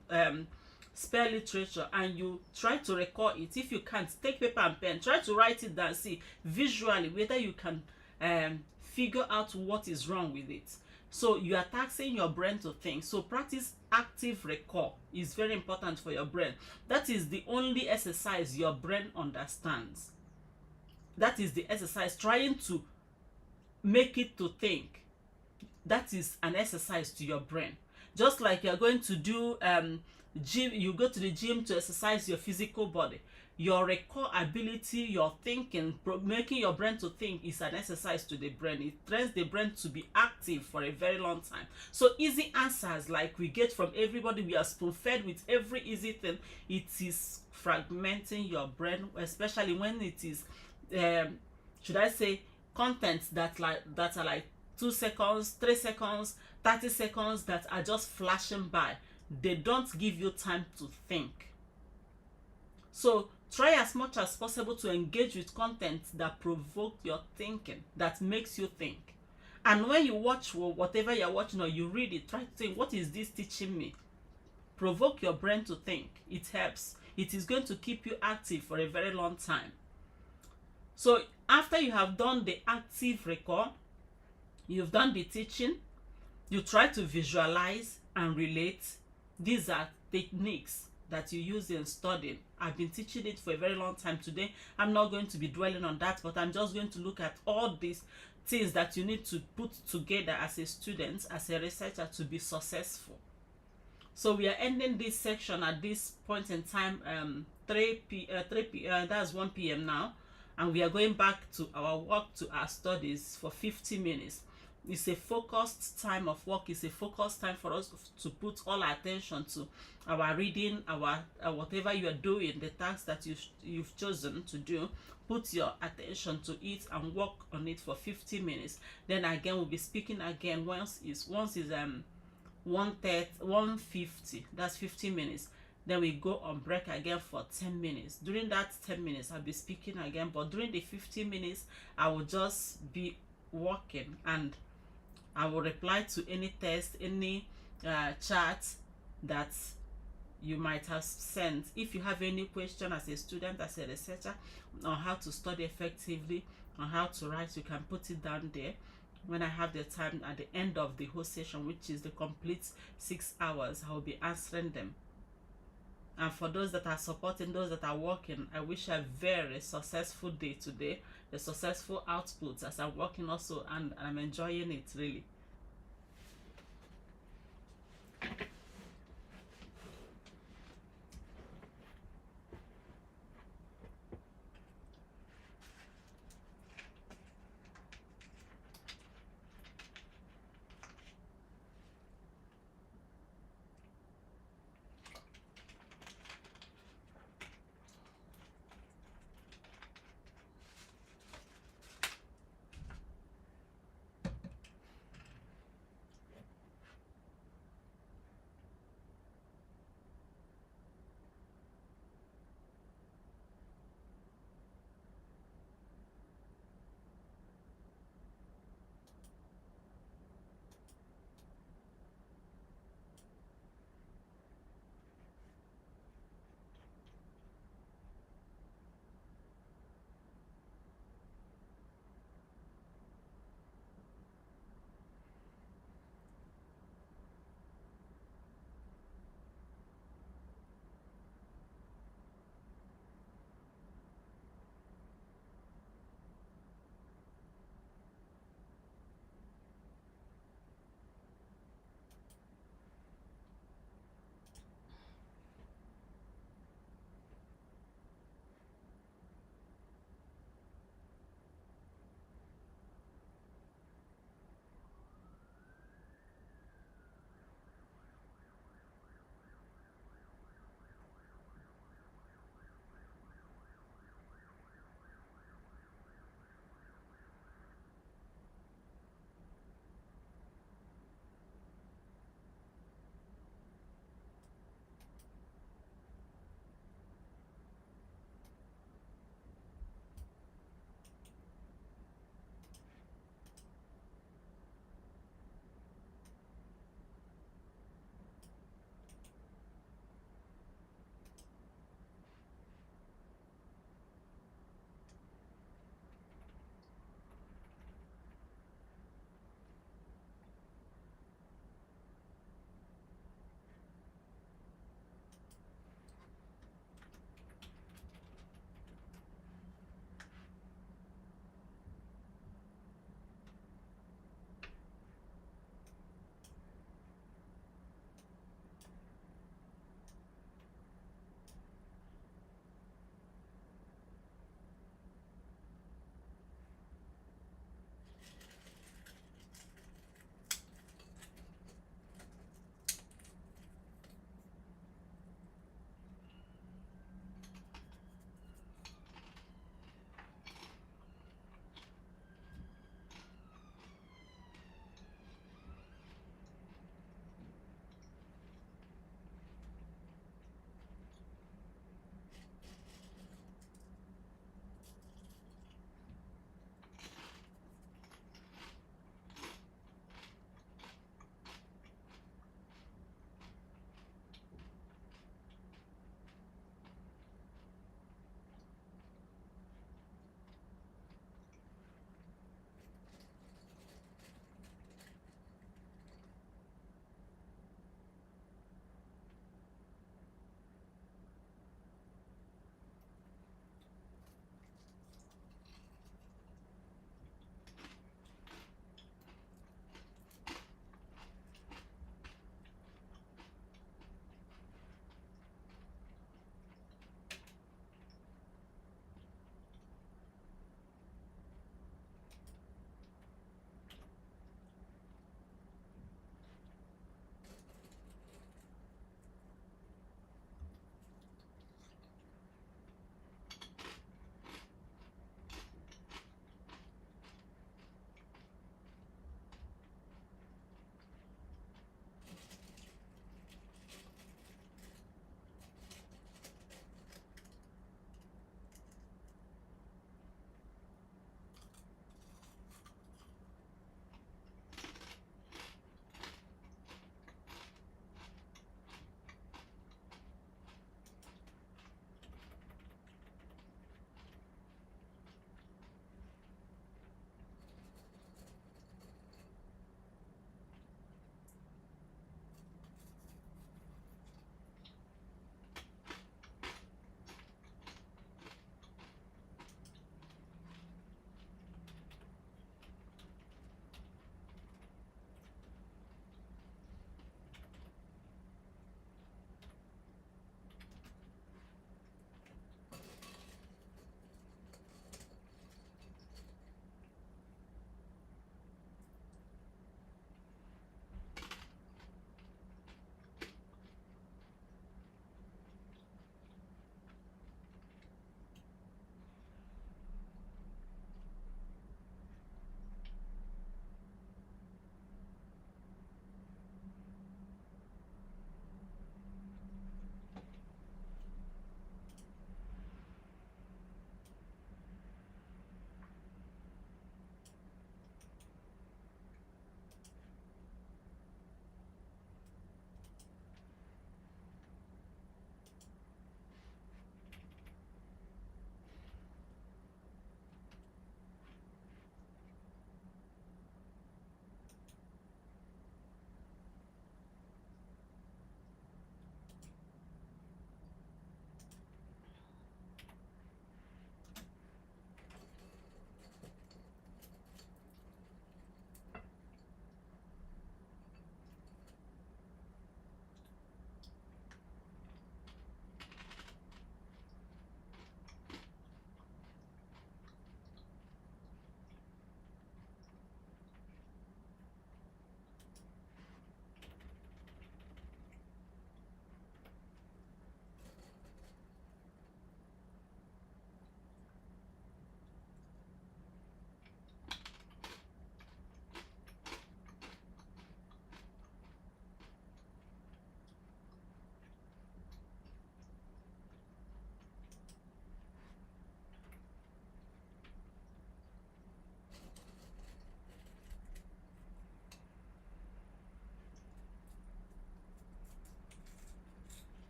spell literature, and you try to record it, if you can't, take paper and pen, try to write it down, see visually whether you can figure out what is wrong with it. So you are taxing your brain to think. So practice active recall. Is very important for your brain. That is the only exercise your brain understands. That is the exercise, trying to make it to think. That is an exercise to your brain. Just like you're going to do gym, you go to the gym to exercise your physical body. Your recall ability, your thinking, making your brain to think, is an exercise to the brain. It trains the brain to be active for a very long time. So easy answers like we get from everybody, we are spoon-fed with every easy thing. It is fragmenting your brain, especially when it is, should I say, contents that are like 2 seconds, 3 seconds, 30 seconds, that are just flashing by. They don't give you time to think. So try as much as possible to engage with content that provoke your thinking, that makes you think. And when you watch whatever you're watching or you read it, try to think, what is this teaching me? Provoke your brain to think. It helps. It is going to keep you active for a very long time. So After you have done the active record, you've done the teaching, you try to visualize and relate. These are techniques that you use in studying. I've been teaching it for a very long time. Today I'm not going to be dwelling on that, but I'm just going to look at all these things that you need to put together as a student, as a researcher, to be successful. So we are ending this section at this point in time, 3 p that's 1 p.m. now, and we are going back to our work, to our studies for 50 minutes. It's a focused time of work. It's a focused time for us to put all our attention to our reading, our whatever you are doing, the task that you've chosen to do. Put your attention to it and work on it for 50 minutes. Then again, we'll be speaking again once is 1:30, 1:50. That's 15 minutes. Then we go on break again for 10 minutes. During that 10 minutes, I'll be speaking again, but during the 15 minutes, I will just be working, and I will reply to any test, any chat that you might have sent. If you have any question as a student, as a researcher, on how to study effectively, on how to write, you can put it down there. When I have the time at the end of the whole session, which is the complete 6 hours, I will be answering them. And for those that are supporting, those that are working, I wish a very successful day today, a successful output as I'm working also, and I'm enjoying it really.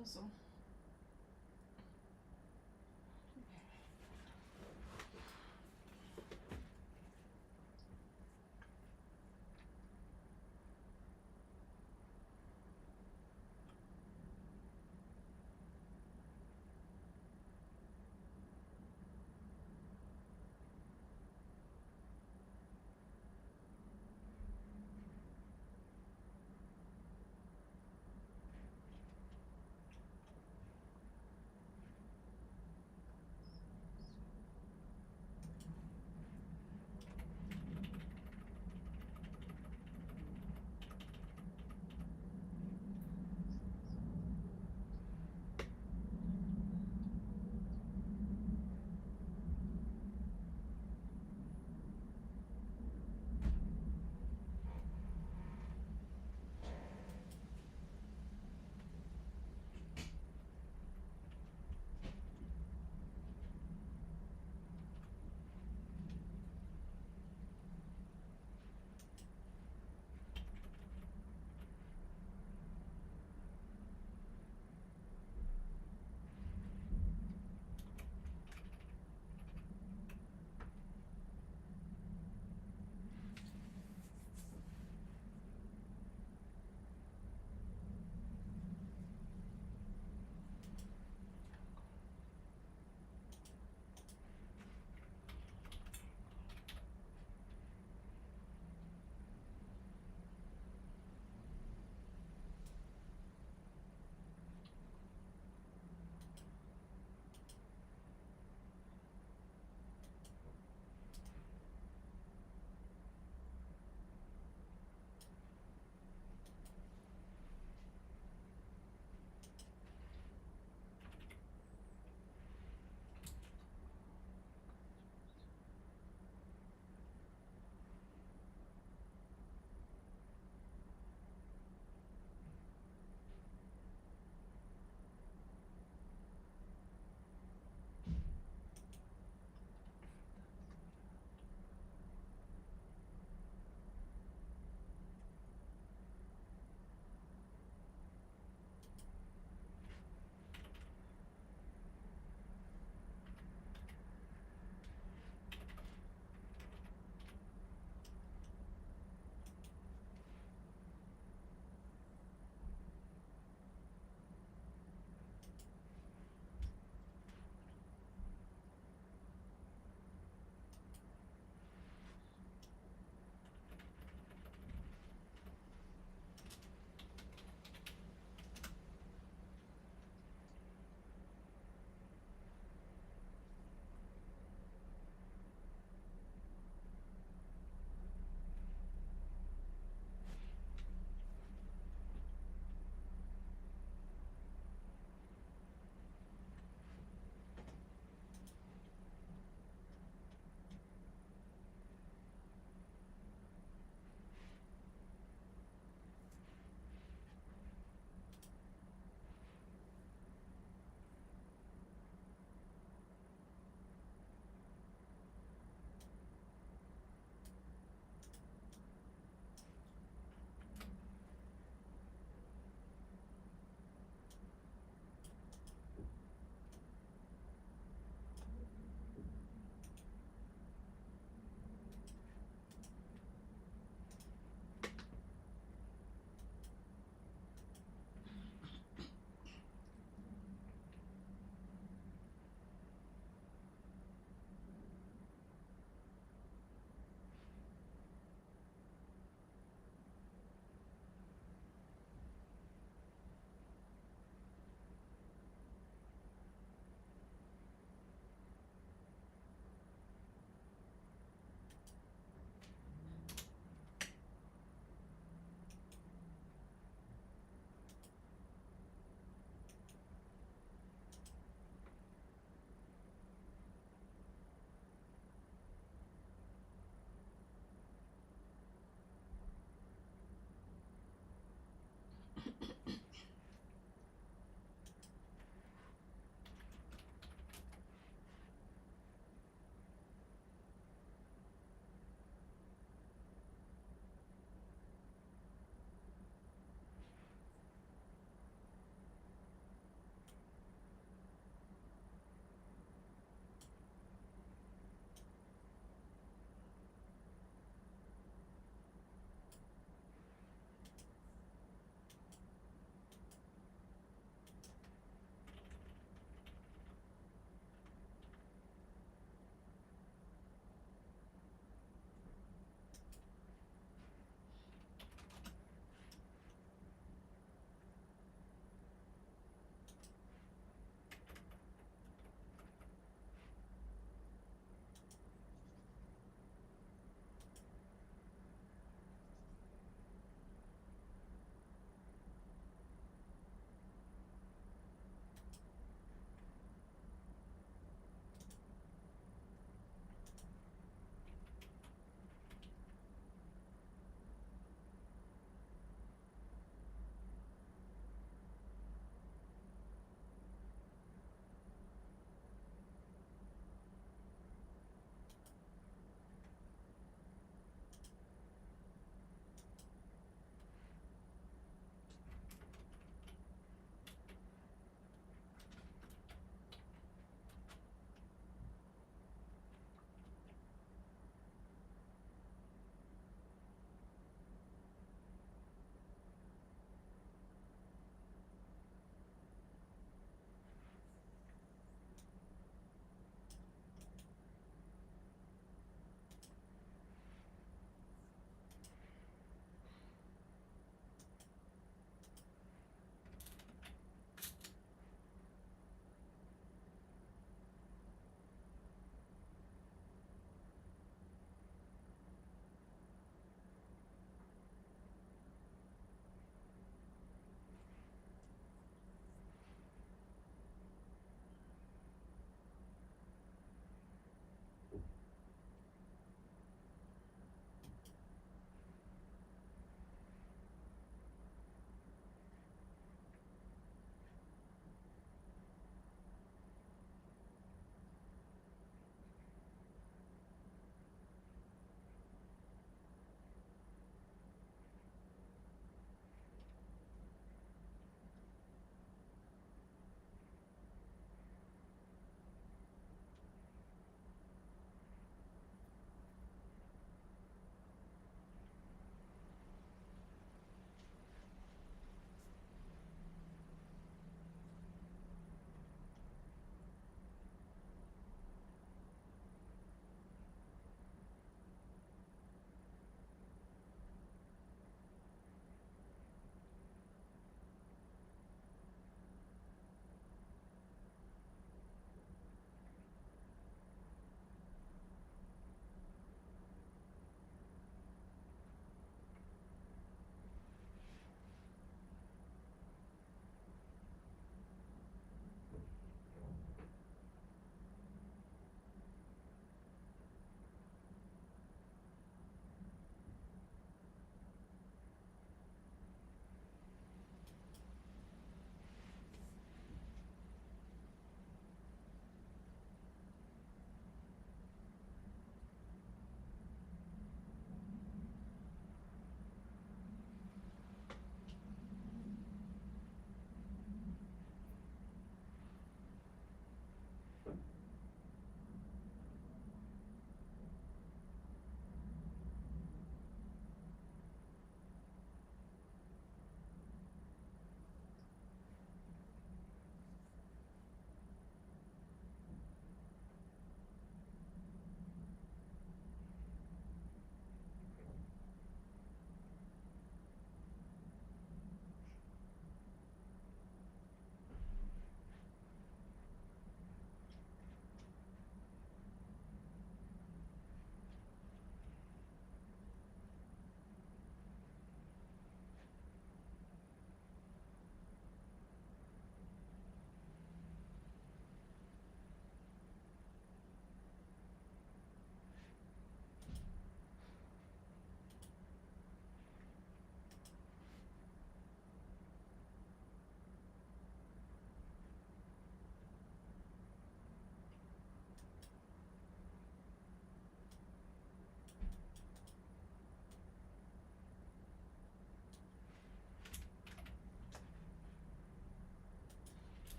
also.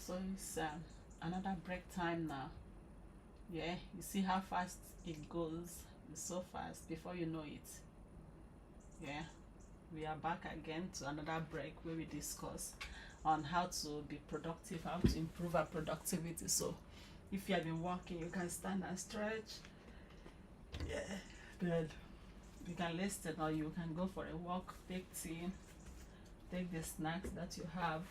So it's another break time now. Yeah, you see how fast it goes. It's so fast before you know it. Yeah, we are back again to another break where we discuss on how to be productive, how to improve our productivity. So if you have been walking, you can stand and stretch. Yeah, then you can listen, or you can go for a walk, take tea, take the snacks that you have.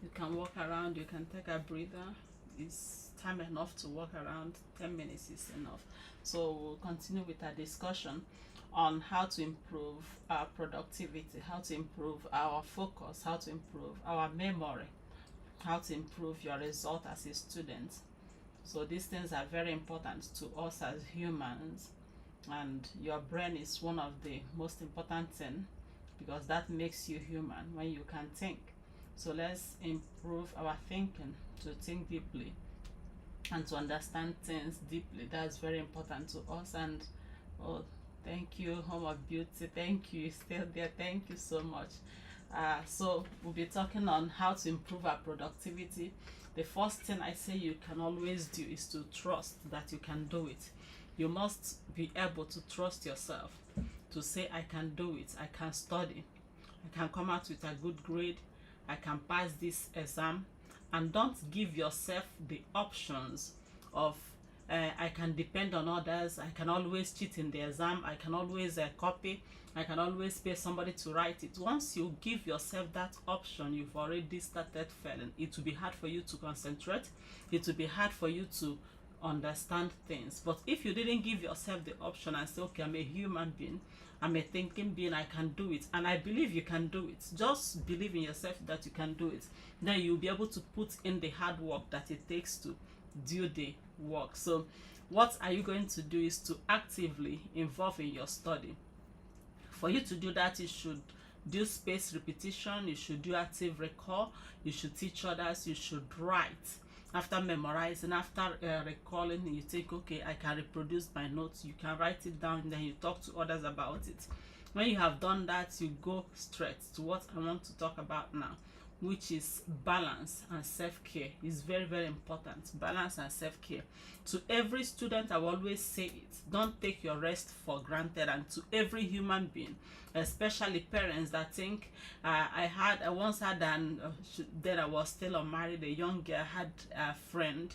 You can walk around, you can take a breather. It's time enough to walk around. 10 minutes is enough. So we'll continue with our discussion on how to improve our productivity, how to improve our focus, how to improve our memory, how to improve your result as a student. So these things are very important to us as humans, and your brain is one of the most important things, because that makes you human when you can think. So let's improve our thinking, to think deeply and to understand things deeply. That's very important to us. And oh, thank you, Home of Beauty. Thank you, still there. Thank you so much. So we'll be talking on how to improve our productivity. The first thing I say you can always do is to trust that you can do it. You must be able to trust yourself, to say, I can do it, I can study, I can come out with a good grade, I can pass this exam. And don't give yourself the options of I can depend on others, I can always cheat in the exam, I can always copy, I can always pay somebody to write it. Once you give yourself that option, you've already started failing. It will be hard for you to concentrate, it will be hard for you to understand things. But if you didn't give yourself the option and say, okay, I'm a human being, I'm a thinking being, I can do it, and I believe you can do it, just believe in yourself that you can do it, then you'll be able to put in the hard work that it takes to do the work. So what are you going to do is to actively involve in your study. For you to do that, you should do spaced repetition, you should do active recall, you should teach others, you should write. After memorizing, after recalling, you think, okay, I can reproduce my notes, you can write it down, then you talk to others about it. When you have done that, you go straight to what I want to talk about now, which is balance and self-care. It's very, very important. Balance and self-care. To every student, I will always say it. Don't take your rest for granted. And to every human being, especially parents that think, I once had then I was still unmarried, a young girl, had a friend.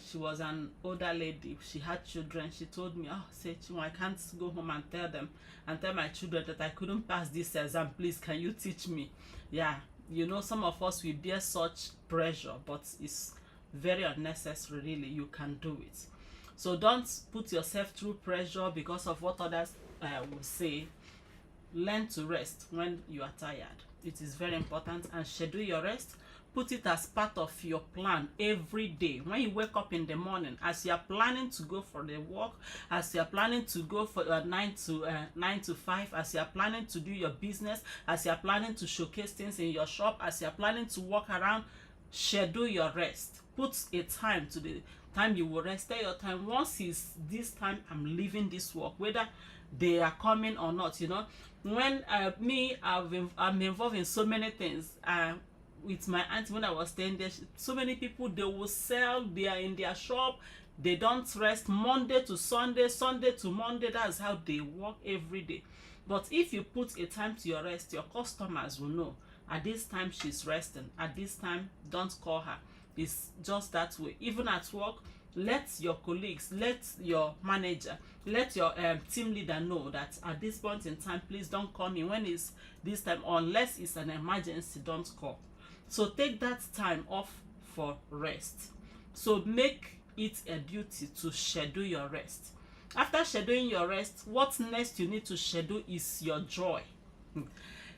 She was an older lady. She had children. She told me, oh, say, I can't go home and tell my children that I couldn't pass this exam. Please, can you teach me? Yeah, you know, some of us, we bear such pressure, but it's very unnecessary, really. You can do it. So don't put yourself through pressure because of what others will say. Learn to rest when you are tired. It is very important. And schedule your rest. Put it as part of your plan every day. When you wake up in the morning, as you are planning to go for the walk, as you are planning to go for 9 to 5, as you are planning to do your business, as you are planning to showcase things in your shop, as you are planning to walk around, schedule your rest. Put a time to the time you will rest. Tell your time, once is this time, I'm leaving this work, whether they are coming or not. You know, when I'm involved in so many things. With my auntie, when I was staying there, so many people, they will sell, they are in their shop, they don't rest Monday to Sunday, Sunday to Monday. That's how they work every day. But if you put a time to your rest, your customers will know at this time she's resting, at this time don't call her. It's just that way. Even at work, let your colleagues, let your manager, let your team leader know that at this point in time, please don't call me when it's this time, unless it's an emergency, don't call. So take that time off for rest. So make it a duty to schedule your rest. After scheduling your rest, what next you need to schedule is your joy.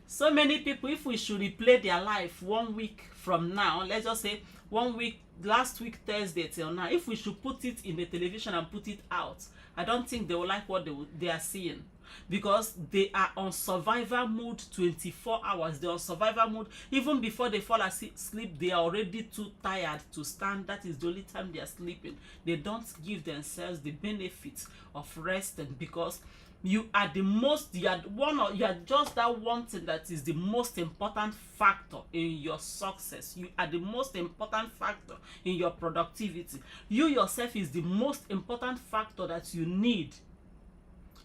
So many people, if we should replay their life 1 week from now, let's just say 1 week, last week Thursday till now, if we should put it in the television and put it out, I don't think they will like what they are seeing. Because they are on survival mode 24 hours. They're on survival mode. Even before they fall asleep, they are already too tired to stand. That is the only time they are sleeping. They don't give themselves the benefit of resting, because You are the most, you are just that one thing that is the most important factor in your success. You are the most important factor in your productivity. You yourself is the most important factor that you need.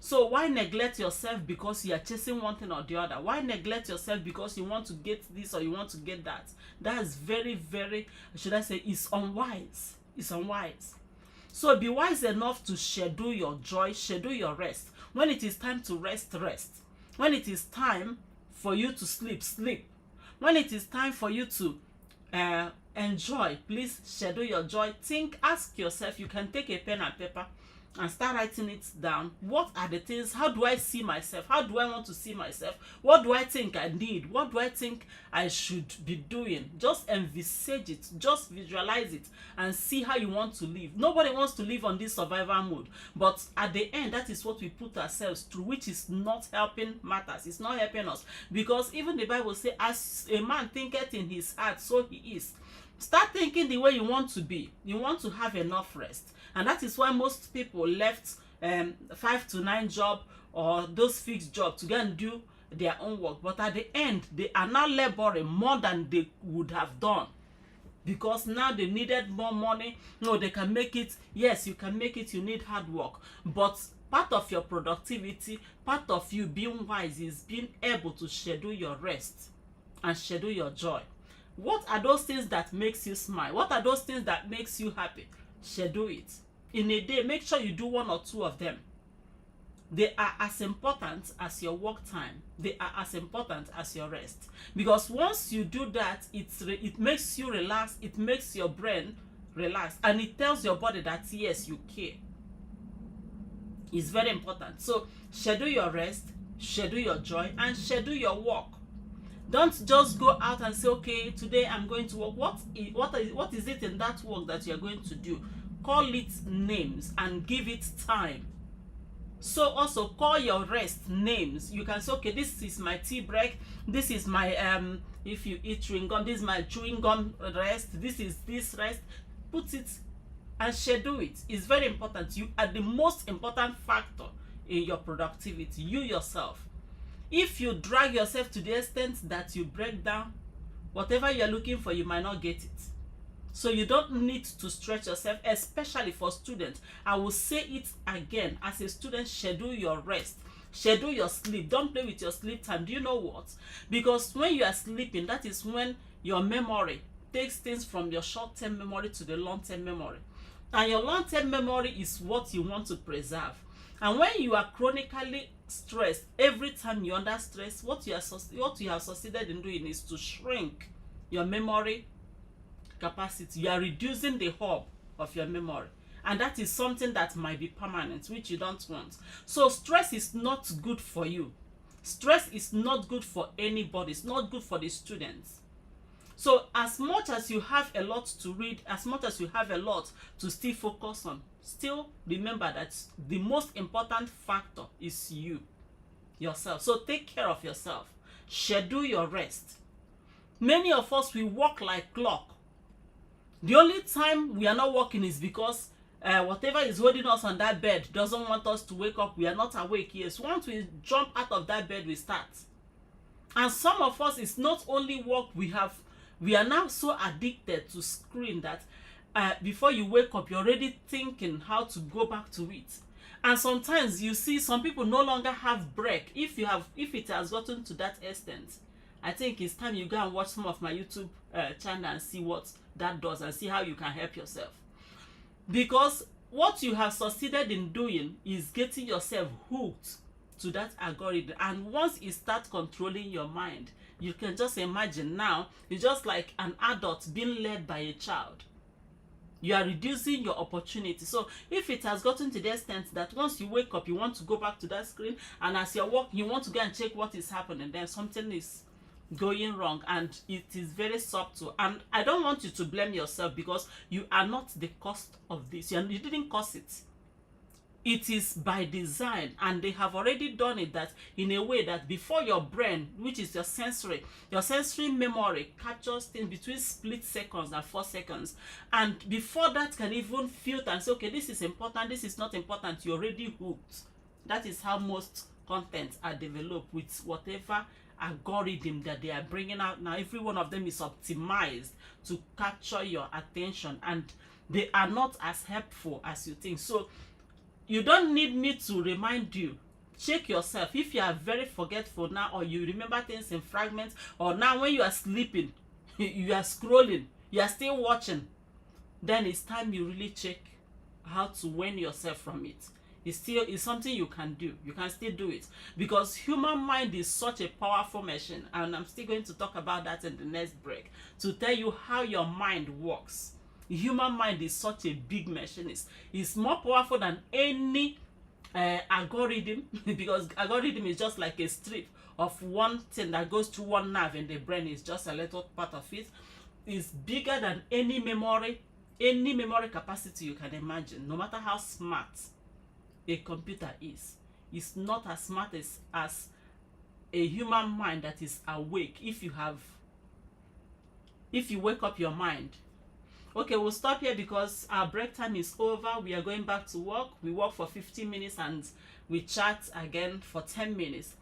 So why neglect yourself because you are chasing one thing or the other? Why neglect yourself because you want to get this or you want to get that? That is very, very, should I say, it's unwise. It's unwise. So be wise enough to schedule your joy, schedule your rest. When it is time to rest, rest. When it is time for you to sleep, sleep. When it is time for you to enjoy, please schedule your joy. Think, ask yourself, you can take a pen and paper and start writing it down. What are the things? How do I see myself? How do I want to see myself? What do I think I need? What do I think I should be doing? Just envisage it, just visualize it, and see how you want to live. Nobody wants to live on this survival mode, but at the end, that is what we put ourselves through, which is not helping matters. It's not helping us, because even the Bible says, as a man thinketh in his heart, so he is. Start thinking the way you want to be. You want to have enough rest. And that is why most people left 5 to 9 job or those fixed jobs to go and do their own work. But at the end, they are now laboring more than they would have done, because now they needed more money. No, they can make it. Yes, you can make it. You need hard work. But part of your productivity, part of you being wise, is being able to schedule your rest and schedule your joy. What are those things that makes you smile? What are those things that makes you happy? Schedule it. In a day, make sure you do 1 or 2 of them. They are as important as your work time. They are as important as your rest. Because once you do that, it makes you relax. It makes your brain relax. And it tells your body that, yes, you care. It's very important. So schedule your rest, schedule your joy, and schedule your work. Don't just go out and say, okay, today I'm going to work. What is it in that work that you're going to do? Call it names and give it time. So also call your rest names. You can say, okay, this is my tea break. This is my, if you eat chewing gum, this is my chewing gum rest. This is this rest. Put it and schedule it. It's very important. You are the most important factor in your productivity, you yourself. If you drag yourself to the extent that you break down, whatever you're looking for, you might not get it. So you don't need to stretch yourself, especially for students. I will say it again. As a student, schedule your rest. Schedule your sleep. Don't play with your sleep time. Do you know what? Because when you are sleeping, that is when your memory takes things from your short-term memory to the long-term memory. And your long-term memory is what you want to preserve. And when you are chronically stressed, every time you're under stress, what you have succeeded in doing is to shrink your memory capacity. You are reducing the hub of your memory, and that is something that might be permanent, which you don't want. So stress is not good for you. Stress is not good for anybody. It's not good for the students. So as much as you have a lot to read, as much as you have a lot to still focus on, still remember that the most important factor is you, yourself. So take care of yourself. Schedule your rest. Many of us, we work like clock. The only time we are not working is because whatever is holding us on that bed doesn't want us to wake up. We are not awake. Yes, once we jump out of that bed, we start. And some of us, it's not only work we have. We are now so addicted to screen that before you wake up, you're already thinking how to go back to it. And sometimes you see some people no longer have break. If it has gotten to that extent, I think it's time you go and watch some of my YouTube channel and see what that does and see how you can help yourself. Because what you have succeeded in doing is getting yourself hooked to that algorithm. And once it starts controlling your mind, you can just imagine now, it's just like an adult being led by a child. You are reducing your opportunity. So if it has gotten to the extent that once you wake up, you want to go back to that screen, and as you're walking, you want to go and check what is happening, then something is going wrong, and it is very subtle. And I don't want you to blame yourself, because you are not the cause of this. You didn't cause it. It is by design, and they have already done it that in a way that before your brain, which is your sensory memory, captures things between split seconds and 4 seconds, and before that can even filter and say, okay, this is important, this is not important, you're already hooked. That is how most contents are developed, with whatever algorithm that they are bringing out now. Every one of them is optimized to capture your attention, and they are not as helpful as you think. So you don't need me to remind you. Check yourself. If you are very forgetful now, or you remember things in fragments, or now when you are sleeping you are scrolling, you are still watching, then it's time you really check how to wean yourself from it. It's something you can do. You can still do it, because human mind is such a powerful machine, and I'm still going to talk about that in the next break, to tell you how your mind works. The human mind is such a big machine. It's more powerful than any algorithm because algorithm is just like a strip of one thing that goes through one nerve in the brain. Is just a little part of it. Is bigger than any memory capacity you can imagine. No matter how smart a computer is, it's not as smart as a human mind that is awake. If you wake up your mind. Okay, we'll stop here because our break time is over. We are going back to work. We work for 15 minutes and we chat again for 10 minutes.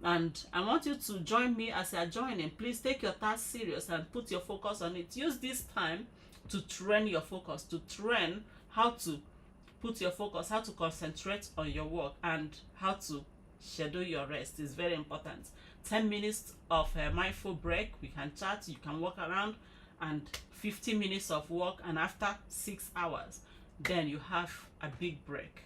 And I want you to join me as you are joining. Please take your task serious and put your focus on it. Use this time to train your focus, to train how to put your focus, how to concentrate on your work, and how to schedule your rest is very important. 10 minutes of a mindful break. We can chat, you can walk around, and 15 minutes of work, and after 6 hours then you have a big break.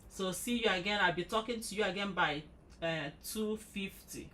So see you again. I'll be talking to you again by 2:50.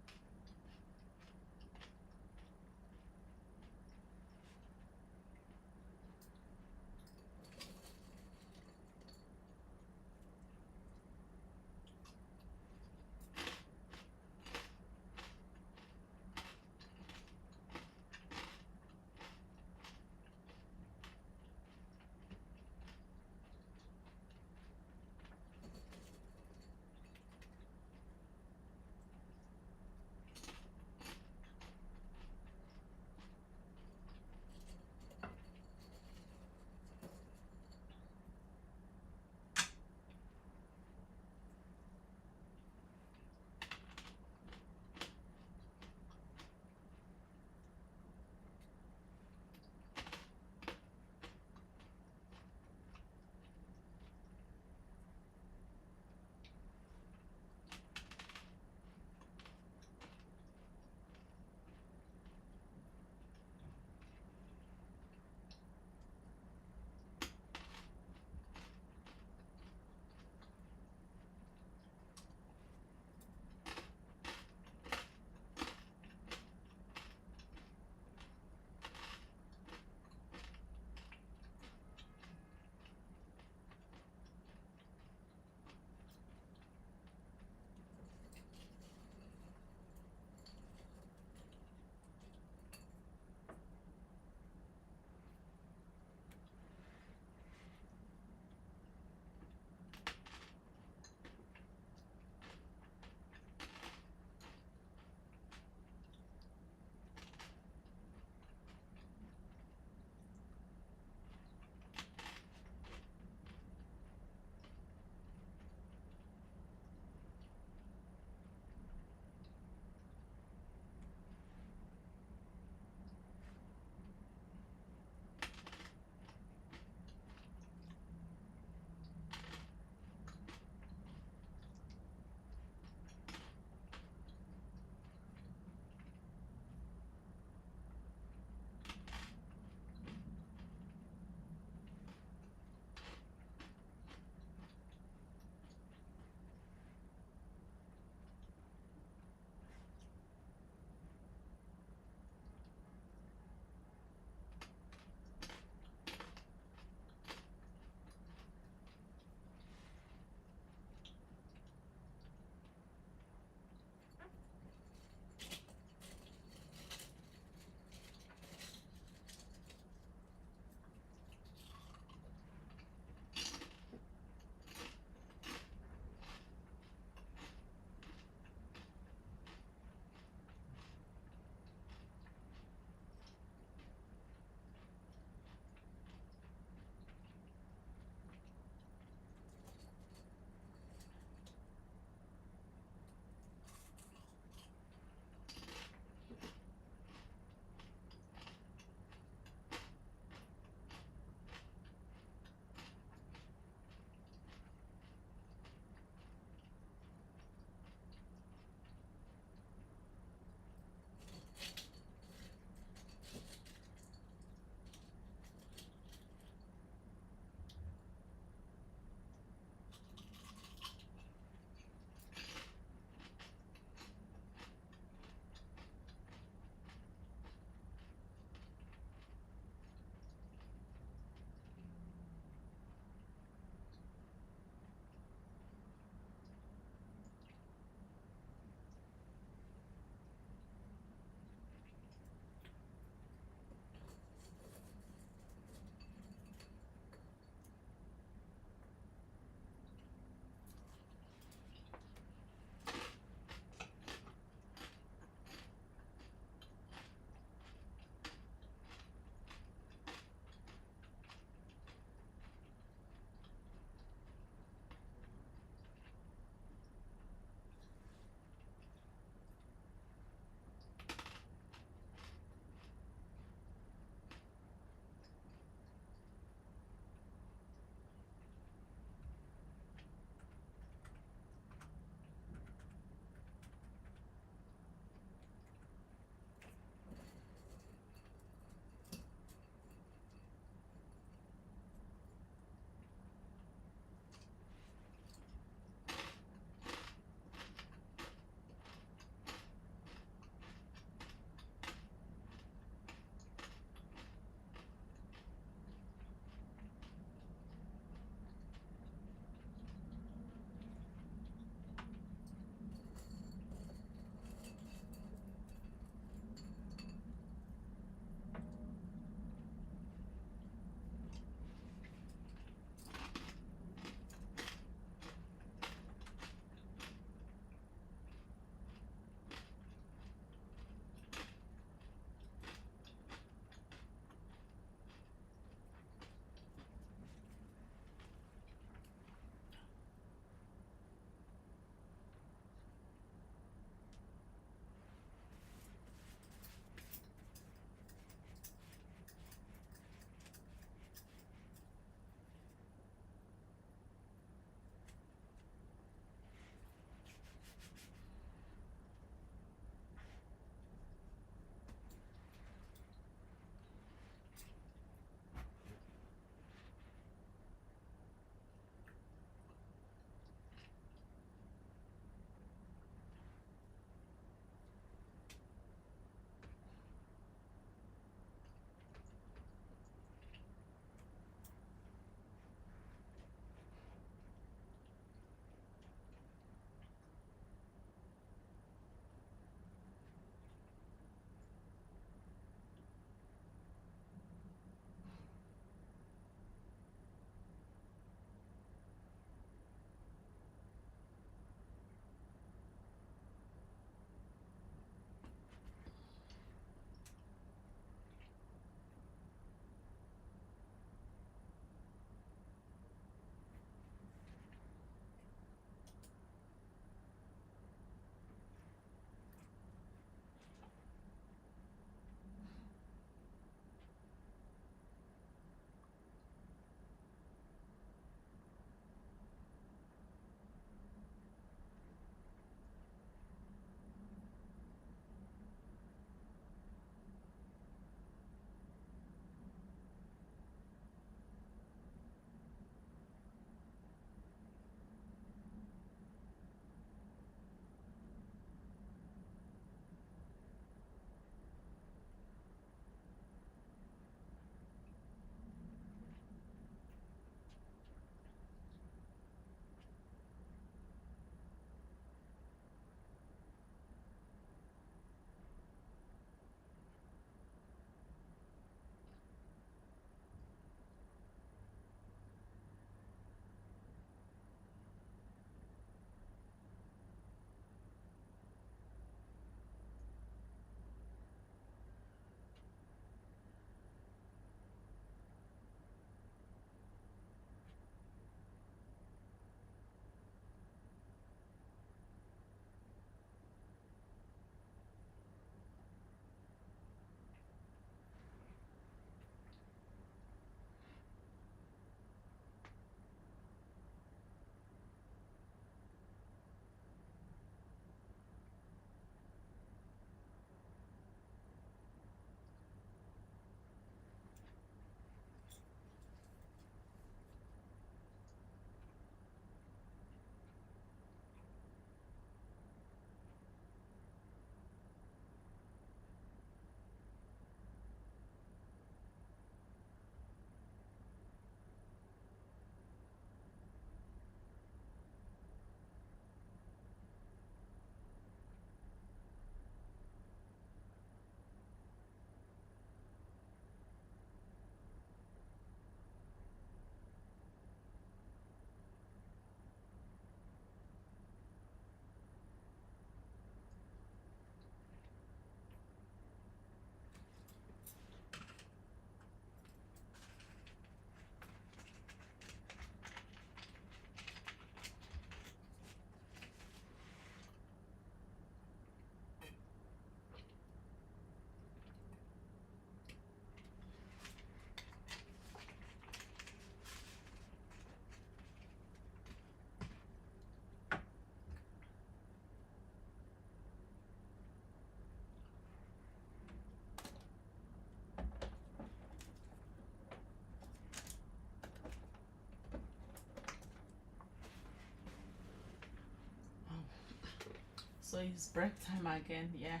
So it's break time again, yeah.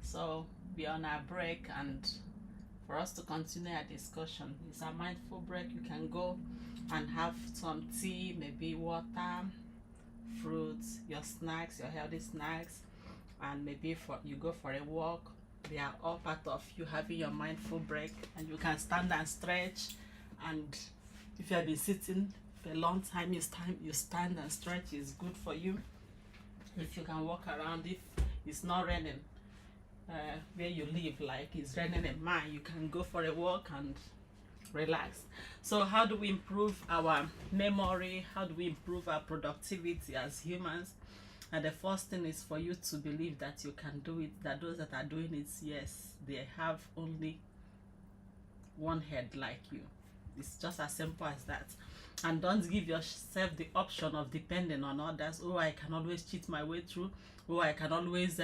So we're on our break, and for us to continue our discussion, it's a mindful break. You can go and have some tea, maybe water, fruits, your snacks, your healthy snacks, and maybe for you go for a walk. They are all part of you having your mindful break, and you can stand and stretch. And if you have been sitting for a long time, you stand and stretch is good for you. If you can walk around, if it's not raining where you live, like it's raining in mine, you can go for a walk and relax. So how do we improve our memory? How do we improve our productivity as humans? And the first thing is for you to believe that you can do it, that those that are doing it, yes, they have only one head like you. It's just as simple as that. And don't give yourself the option of depending on others. Oh, I can always cheat my way through. Oh, I can always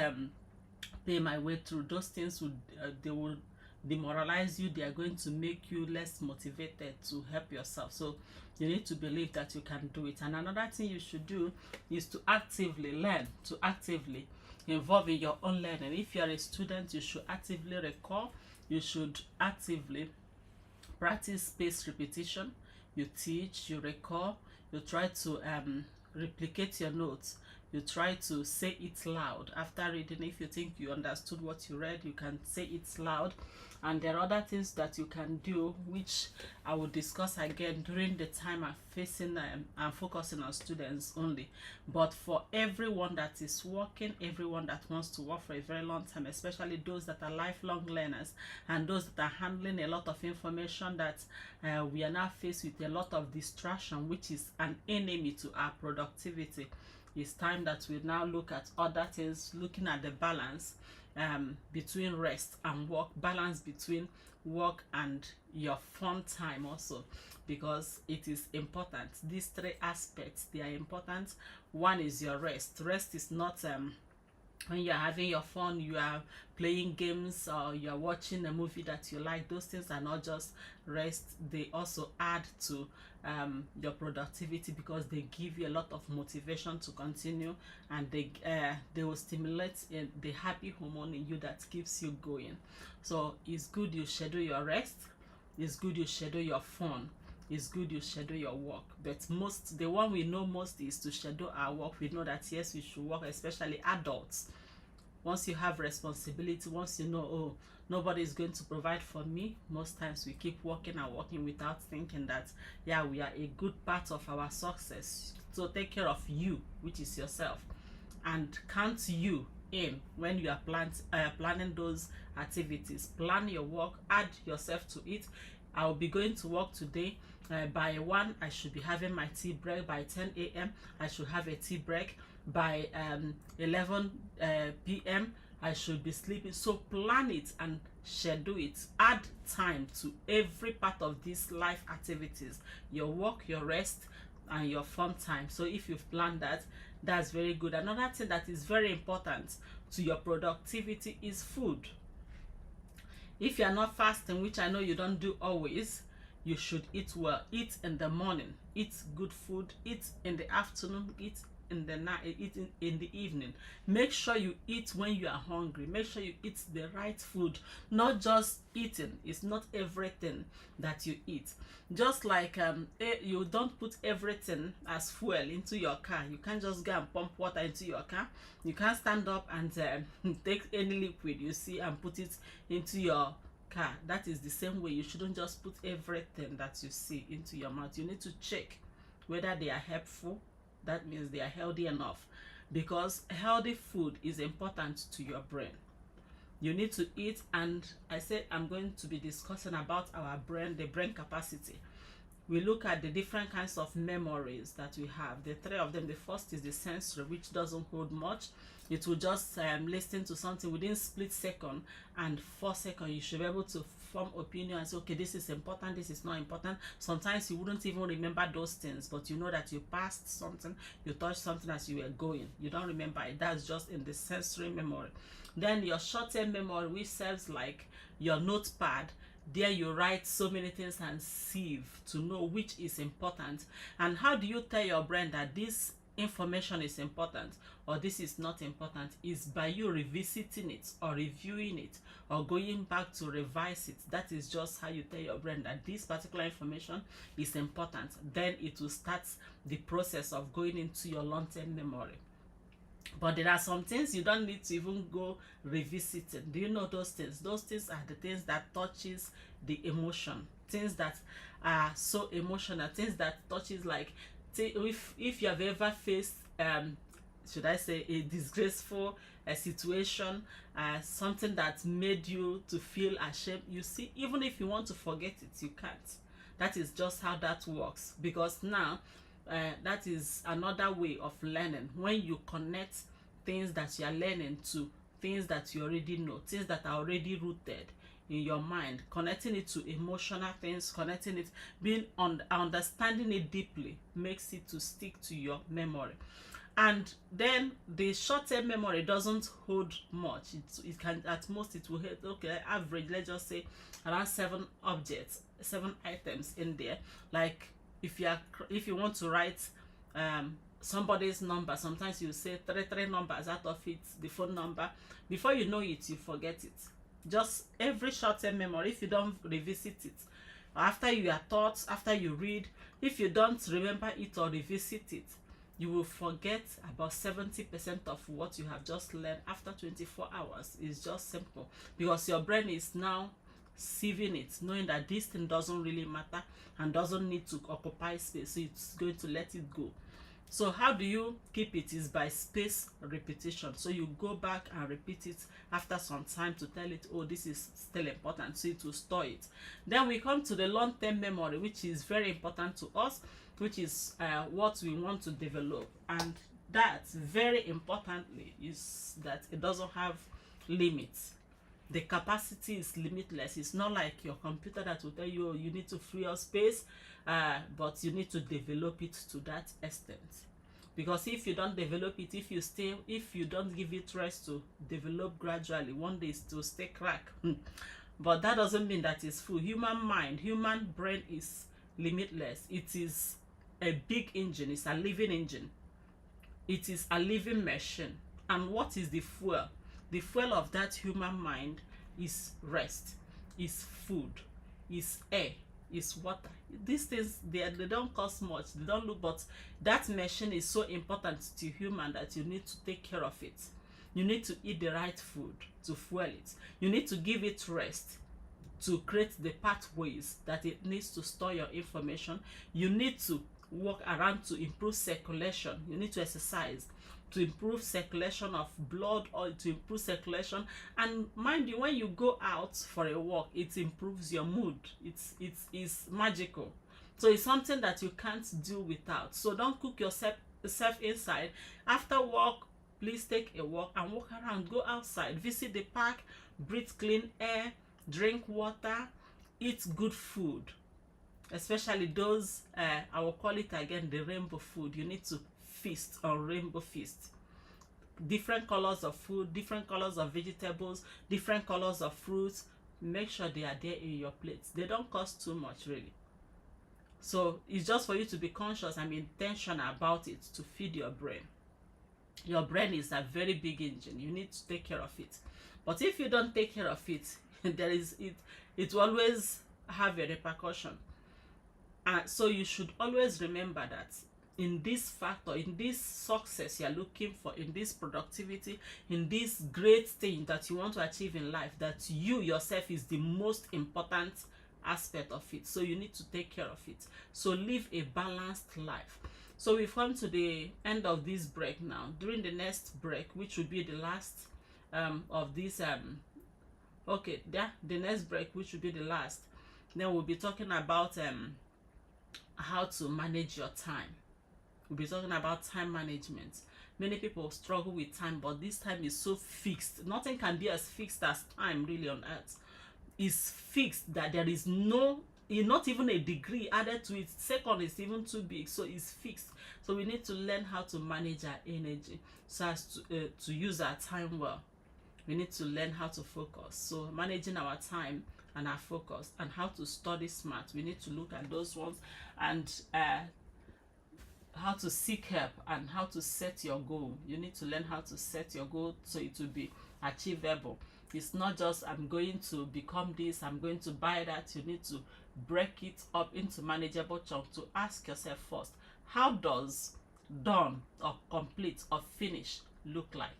pay my way through. Those things would they will demoralize you. They are going to make you less motivated to help yourself. So you need to believe that you can do it. And another thing you should do is to actively learn, to actively involve in your own learning. If you are a student, you should actively recall. You should actively practice spaced repetition. You teach, you recall, you try to replicate your notes. You try to say it loud after reading. If you think you understood what you read, you can say it loud. And there are other things that you can do, which I will discuss again during the time I'm focusing on students only. But for everyone that is working, everyone that wants to work for a very long time, especially those that are lifelong learners and those that are handling a lot of information, that we are now faced with a lot of distraction, which is an enemy to our productivity. It's time that we now look at other things, looking at the balance between rest and work, balance between work and your fun time also, because it is important. These three aspects, they are important. One is your rest. Rest is not when you're having your fun, you are playing games or you're watching a movie that you like. Those things are not just rest, they also add to your productivity, because they give you a lot of motivation to continue, and they will stimulate the happy hormone in you that keeps you going. So it's good you schedule your rest, it's good you schedule your fun, it's good you schedule your work. But the one we know most is to schedule our work. We know that yes, we should work, especially adults. Once you have responsibility, once you know, oh, nobody is going to provide for me, most times we keep working and working without thinking that, yeah, we are a good part of our success. So take care of you, which is yourself, and count you in when you are planning those activities. Plan your work, add yourself to it. I will be going to work today. By 1, I should be having my tea break. By 10 a.m., I should have a tea break. By 11 p.m., I should be sleeping. So plan it and schedule it. Add time to every part of these life activities, your work, your rest, and your fun time. So if you've planned that, that's very good. Another thing that is very important to your productivity is food. If you are not fasting, which I know you don't do always, you should eat well. Eat in the morning, eat good food, eat in the afternoon, eat in the night, eat in the evening. Make sure you eat when you are hungry. Make sure you eat the right food. Not just eating, it's not everything that you eat. Just like you don't put everything as fuel into your car. You can't just go and pump water into your car. You can't stand up and take any liquid you see and put it into your car. That is the same way. You shouldn't just put everything that you see into your mouth. You need to check whether they are helpful. That means they are healthy enough, because healthy food is important to your brain. You need to eat, and I said I'm going to be discussing about our brain, the brain capacity. We look at the different kinds of memories that we have. The 3 of them. The first is the sensory, which doesn't hold much. It will just listen to something within split second and 4 seconds. You should be able to form opinion and say, okay, this is important, this is not important. Sometimes you wouldn't even remember those things, but you know that you passed something, you touched something as you were going. You don't remember it. That's just in the sensory memory. Then your short-term memory, which serves like your notepad. There you write so many things and sieve to know which is important. And how do you tell your brain that this information is important or this is not important is by you revisiting it or reviewing it or going back to revise it. That is just how you tell your brain that this particular information is important. Then it will start the process of going into your long-term memory. But there are some things you don't need to even go revisiting. Do you know those things? Those things are the things that touches the emotion, things that are so emotional, things that touches like if you have ever faced should I say a disgraceful situation, something that made you to feel ashamed. You see, even if you want to forget it, you can't. That is just how that works, because now that is another way of learning. When you connect things that you are learning to things that you already know, things that are already rooted in your mind, connecting it to emotional things, connecting it, understanding it deeply makes it to stick to your memory. And then the short-term memory doesn't hold much. It can, at most it will hold, okay, average, let's just say around 7 objects, 7 items in there. Like if you want to write somebody's number, sometimes you say three numbers out of it, the phone number. Before you know it, you forget it. Just every short-term memory, if you don't revisit it, after you are taught, after you read, if you don't remember it or revisit it, you will forget about 70% of what you have just learned after 24 hours. It's just simple, because your brain is now sieving it, knowing that this thing doesn't really matter and doesn't need to occupy space, so it's going to let it go. So how do you keep it? Is by space repetition. So you go back and repeat it after some time to tell it, oh, this is still important, so it will store it. Then we come to the long-term memory, which is very important to us, which is what we want to develop. And that, very importantly, is that it doesn't have limits. The capacity is limitless. It's not like your computer that will tell you, oh, you need to free up space, but you need to develop it to that extent. Because if you don't develop it, if you don't give it rest to develop gradually, one day it will stay crack. But that doesn't mean that it's full. Human mind, human brain is limitless. It is a big engine. It's a living engine. It is a living machine. And what is the fuel? The fuel of that human mind is rest, is food, is air, is water. These things, they don't cost much, they don't look, but that machine is so important to human that you need to take care of it. You need to eat the right food to fuel it. You need to give it rest to create the pathways that it needs to store your information. You need to walk around to improve circulation. You need to exercise to improve circulation of blood, or to improve circulation. And mind you, when you go out for a walk, it improves your mood. It's magical. So it's something that you can't do without. So don't cook yourself inside. After work, please take a walk and walk around. Go outside, visit the park, breathe clean air, drink water, eat good food, especially those I will call it again the rainbow food. You need to feast on rainbow feast. Different colors of food, different colors of vegetables, different colors of fruits. Make sure they are there in your plates. They don't cost too much, really. So it's just for you to be conscious and be intentional about it, to feed your brain. Your brain is a very big engine. You need to take care of it. But if you don't take care of it, it will always have a repercussion. So you should always remember that in this factor, in this success you're looking for, in this productivity, in this great thing that you want to achieve in life, that you yourself is the most important aspect of it. So you need to take care of it. So live a balanced life. So we've come to the end of this break now. During the next break, which will be the last of this the next break, which will be the last, then we'll be talking about how to manage your time. We'll be talking about time management. Many people struggle with time, but this time is so fixed. Nothing can be as fixed as time, really, on earth. It's fixed that there is not even a degree added to it. Second is even too big, so it's fixed. So we need to learn how to manage our energy so as to use our time well. We need to learn how to focus. So managing our time and our focus, and how to study smart. We need to look at those ones and how to seek help and how to set your goal. You need to learn how to set your goal so it will be achievable. It's not just I'm going to become this, I'm going to buy that. You need to break it up into manageable chunks to ask yourself first, how does done or complete or finish look like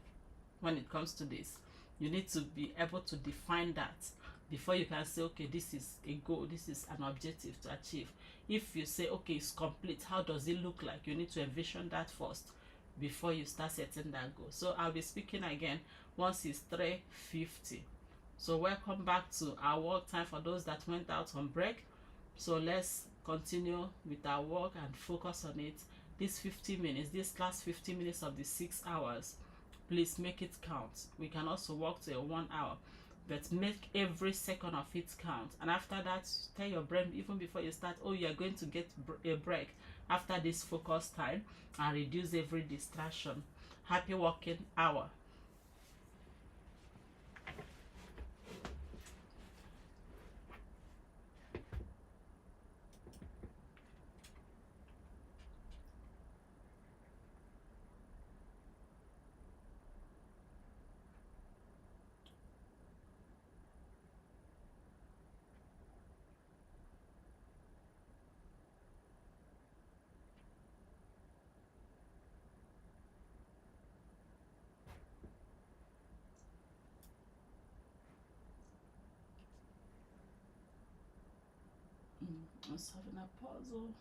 when it comes to this? You need to be able to define that before you can say, okay, this is a goal, this is an objective to achieve. If you say, okay, it's complete, how does it look like? You need to envision that first before you start setting that goal. So I'll be speaking again once it's 3:50. So welcome back to our work time for those that went out on break. So let's continue with our work and focus on it. This 50 minutes, this last 50 minutes of the 6 hours, please make it count. We can also work to a 1 hour, but make every second of it count. And after that, tell your brain even before you start, oh, you're going to get a break after this focus time, and reduce every distraction. Happy working hour. I was having a puzzle.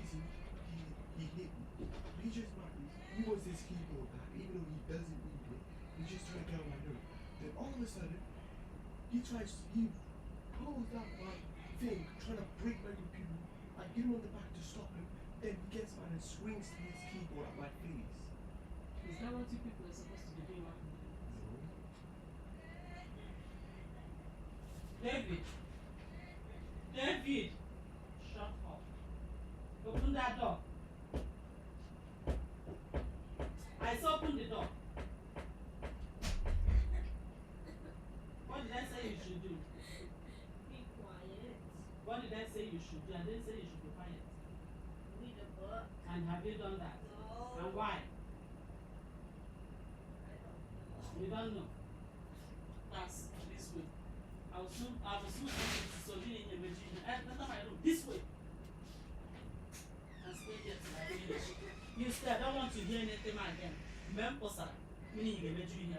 reason he hit me. He just he wants his keyboard back, even though he doesn't need it. He's just trying to get on my nerves. Then all of a sudden, he pulls out my thing, trying to break my computer. I get him on the back to stop him. Then he gets mad and swings his keyboard at my face. Is that what you people are supposed to be doing? No. David! David! Shut up. Open that door. I said open the door. What did I say you should do? Be quiet. What did I say you should do? I didn't say you should be quiet. Read a book. And have you done that? No. And why? I don't know. You don't know. Pass this way. I will soon so enter my room this way. And stay here till I finish. You stay, I don't want to hear anything again. Memposa, meaning you get here.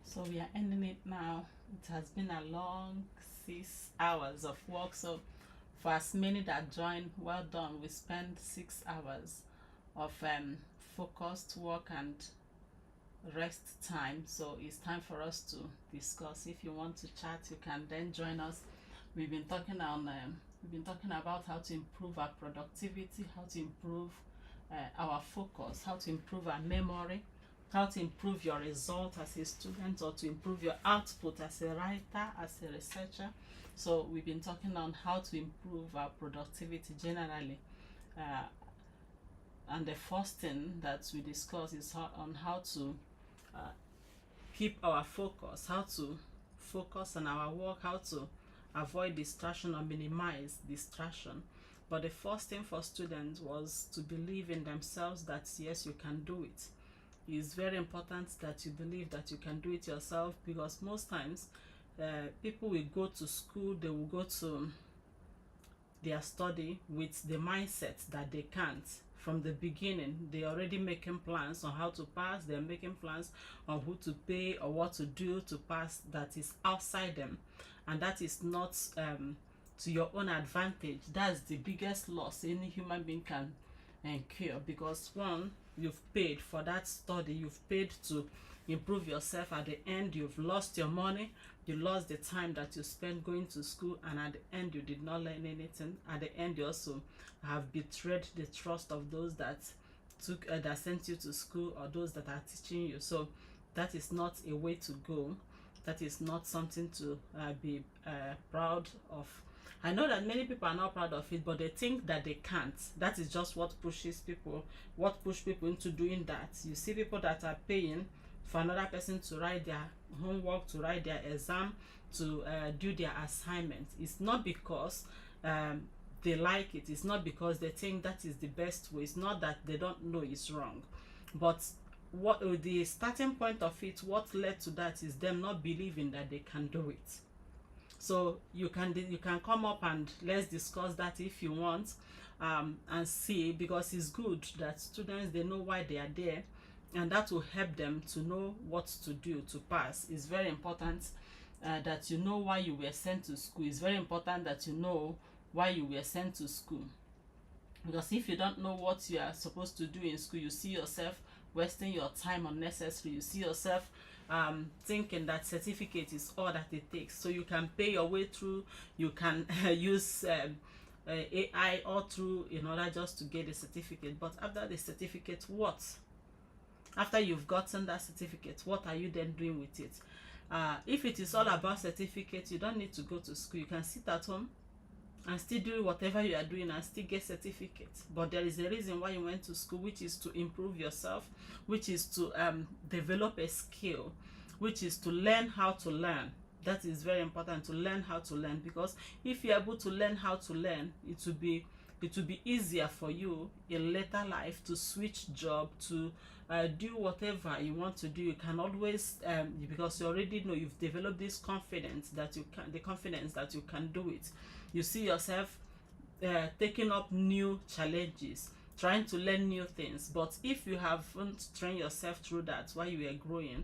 So we are ending it now. It has been a long 6 hours of work. So for as many that joined, well done. We spent 6 hours of focused work and rest time. So it's time for us to discuss. If you want to chat, you can then join us. We've been talking about how to improve our productivity, how to improve our focus, how to improve our memory, how to improve your result as a student, or to improve your output as a writer, as a researcher. So we've been talking on how to improve our productivity generally. And the first thing that we discuss is on how to keep our focus, how to focus on our work, how to avoid distraction or minimize distraction. But the first thing for students was to believe in themselves that yes, you can do it. It's very important that you believe that you can do it yourself, because most times people will go to school, they will go to their study with the mindset that they can't. From the beginning, they're already making plans on how to pass, they're making plans on who to pay or what to do to pass that is outside them. And that is not to your own advantage. That's the biggest loss any human being can incur, because one, you've paid for that study, you've paid to improve yourself. At the end, you've lost your money, you lost the time that you spent going to school, and at the end you did not learn anything. At the end, you also have betrayed the trust of those that that sent you to school, or those that are teaching you. So that is not a way to go. That is not something to be proud of. I know that many people are not proud of it, but they think that they can't. That is just what pushes people into doing that. You see people that are paying for another person to write their homework, to write their exam, to do their assignment. It's not because they like it. It's not because they think that is the best way. It's not that they don't know it's wrong. But what the starting point of it, what led to that, is them not believing that they can do it. So you can come up and let's discuss that if you want, and see, because it's good that students, they know why they are there, and that will help them to know what to do to pass. It's very important that you know why you were sent to school. It's very important that you know why you were sent to school, because if you don't know what you are supposed to do in school, you see yourself wasting your time unnecessarily. You see yourself thinking that certificate is all that it takes. So you can pay your way through, you can use AI all through in order just to get a certificate. But after the certificate, what? After you've gotten that certificate, what are you then doing with it? If it is all about certificate, you don't need to go to school. You can sit at home and still do whatever you are doing and still get certificates. But there is a reason why you went to school, which is to improve yourself, which is to develop a skill, which is to learn how to learn. That is very important, to learn how to learn, because if you're able to learn how to learn, it will be easier for you in later life to switch job, to do whatever you want to do. You can always because you already know, you've developed this confidence that you can do it. You see yourself taking up new challenges, trying to learn new things. But if you haven't trained yourself through that while you are growing,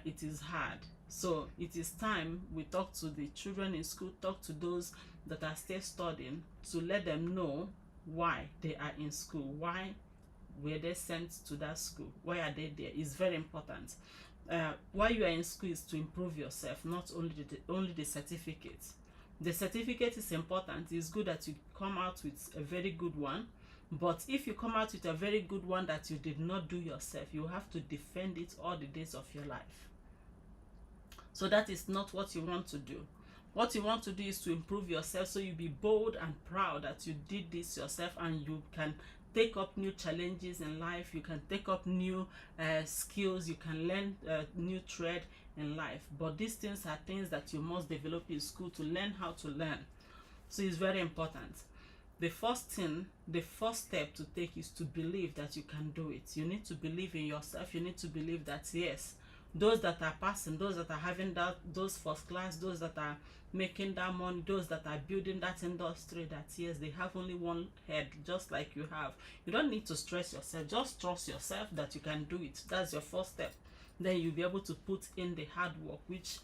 it is hard. So it is time we talk to the children in school, talk to those that are still studying, to let them know why they are in school, why were they sent to that school, why are they there. It's very important. Why you are in school is to improve yourself, not only the certificate. The certificate is important. It's good that you come out with a very good one, but if you come out with a very good one that you did not do yourself, you have to defend it all the days of your life. So that is not what you want to do. What you want to do is to improve yourself, so you be bold and proud that you did this yourself, and you can take up new challenges in life. You can take up new skills. You can learn new trade in life. But these things are things that you must develop in school to learn how to learn. So it's very important. The first step to take is to believe that you can do it. You need to believe in yourself. You need to believe that yes, those that are passing, those that are having those first class, those that are making that money, those that are building that industry, that yes, they have only one head, just like you have. You don't need to stress yourself. Just trust yourself that you can do it. That's your first step. then you'll be able to put in the hard work, which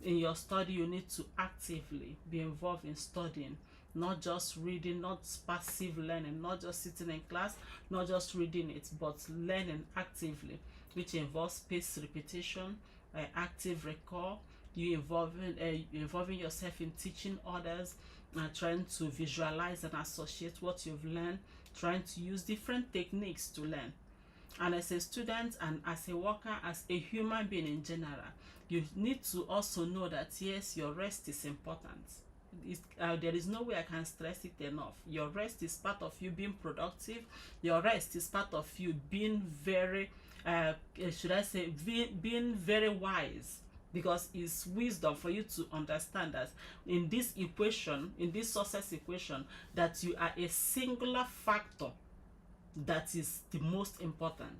in your study you need to actively be involved in studying, not just reading, not passive learning, not just sitting in class, not just reading it, but learning actively, which involves spaced repetition, active recall, you involving yourself in teaching others, trying to visualize and associate what you've learned, trying to use different techniques to learn. And as a student and as a worker, as a human being in general, you need to also know that yes, your rest is important. There is no way I can stress it enough. Your rest is part of you being productive. Your rest is part of you being very being very wise, because it's wisdom for you to understand that in this equation, in this success equation, that you are a singular factor that is the most important.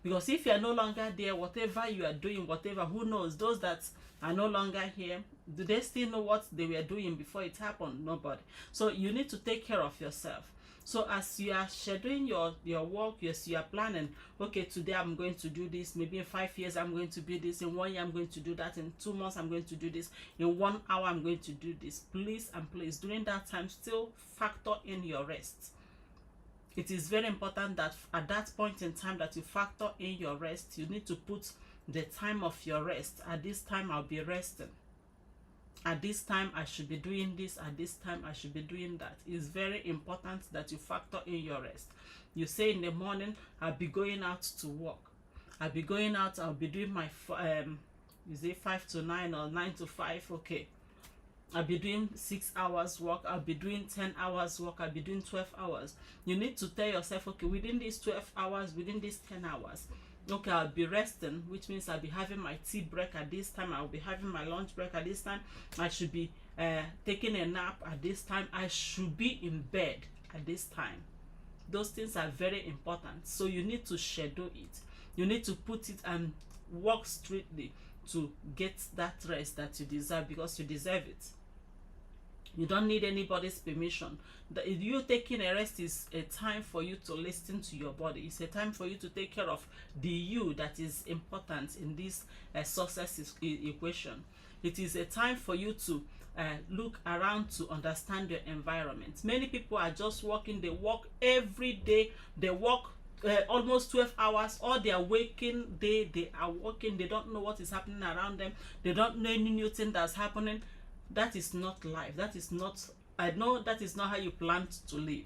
Because if you are no longer there, whatever you are doing, whatever, who knows, those that are no longer here, do they still know what they were doing before it happened? Nobody. So you need to take care of yourself. So as you are scheduling your work, yes, you are planning, okay, today I'm going to do this, maybe in 5 years I'm going to do this, in 1 year I'm going to do that, in 2 months I'm going to do this, in 1 hour I'm going to do this. Please and please, during that time, still factor in your rest. It is very important that at that point in time that you factor in your rest. You need to put the time of your rest. At this time I'll be resting. At this time I should be doing this. At this time I should be doing that. It's very important that you factor in your rest. You say in the morning, I'll be going out to work. I'll be going out, I'll be doing my is it 5 to 9 or 9 to 5? Okay. I'll be doing 6 hours work, I'll be doing 10 hours work, I'll be doing 12 hours. You need to tell yourself, okay, within these 12 hours, within these 10 hours, okay, I'll be resting, which means I'll be having my tea break at this time, I'll be having my lunch break at this time, I should be taking a nap at this time, I should be in bed at this time. Those things are very important. So you need to schedule it. You need to put it and work strictly to get that rest that you deserve, because you deserve it. You don't need anybody's permission. You taking a rest is a time for you to listen to your body. It's a time for you to take care of the you that is important in this success equation. It is a time for you to look around to understand your environment. Many people are just working. They work every day. They work almost 12 hours all their waking day. They are working. They don't know what is happening around them. They don't know any new thing that's happening. That is not life. That is not, I know that is not how you plan to live.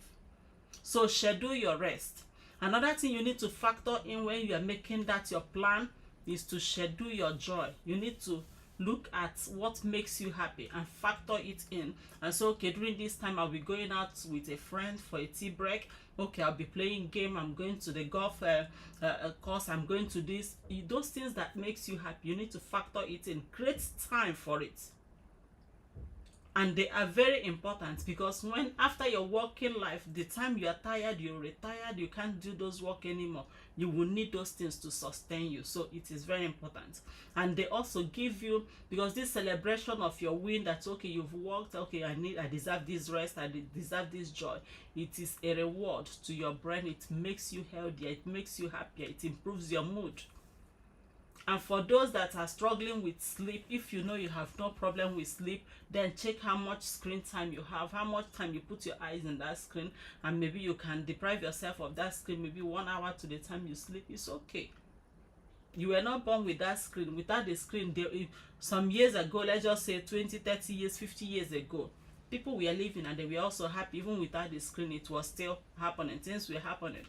So schedule your rest. Another thing you need to factor in when you are making that your plan is to schedule your joy. You need to look at what makes you happy and factor it in. And so, okay, during this time I'll be going out with a friend for a tea break. Okay, I'll be playing game, I'm going to the golf course, I'm going to this. Those things that makes you happy, you need to factor it in. Create time for it. And they are very important, because when after your working life, the time you are tired, you're retired, you can't do those work anymore, you will need those things to sustain you. So it is very important. And they also give you, because this celebration of your win, that okay, you've worked, okay, I deserve this rest, I deserve this joy. It is a reward to your brain. It makes you healthier, it makes you happier, it improves your mood. And for those that are struggling with sleep, if you know you have no problem with sleep, then check how much screen time you have, how much time you put your eyes in that screen, and maybe you can deprive yourself of that screen, maybe 1 hour to the time you sleep. It's okay. You were not born with that screen. Without the screen, some years ago, let's just say 20, 30 years, 50 years ago, people were living and they were also happy. Even without the screen, it was still happening. Things were happening.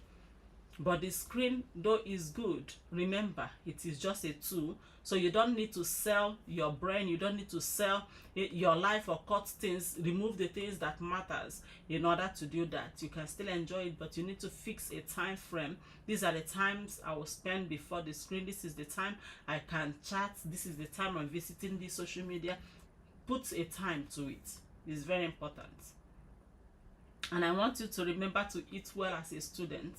But the screen, though, is good, remember, it is just a tool. So you don't need to sell your brain, you don't need to sell your life or cut things, remove the things that matters in order to do that. You can still enjoy it, but you need to fix a time frame. These are the times I will spend before the screen. This is the time I can chat. This is the time I'm visiting this social media. Put a time to it. It's very important. And I want you to remember to eat well as a student.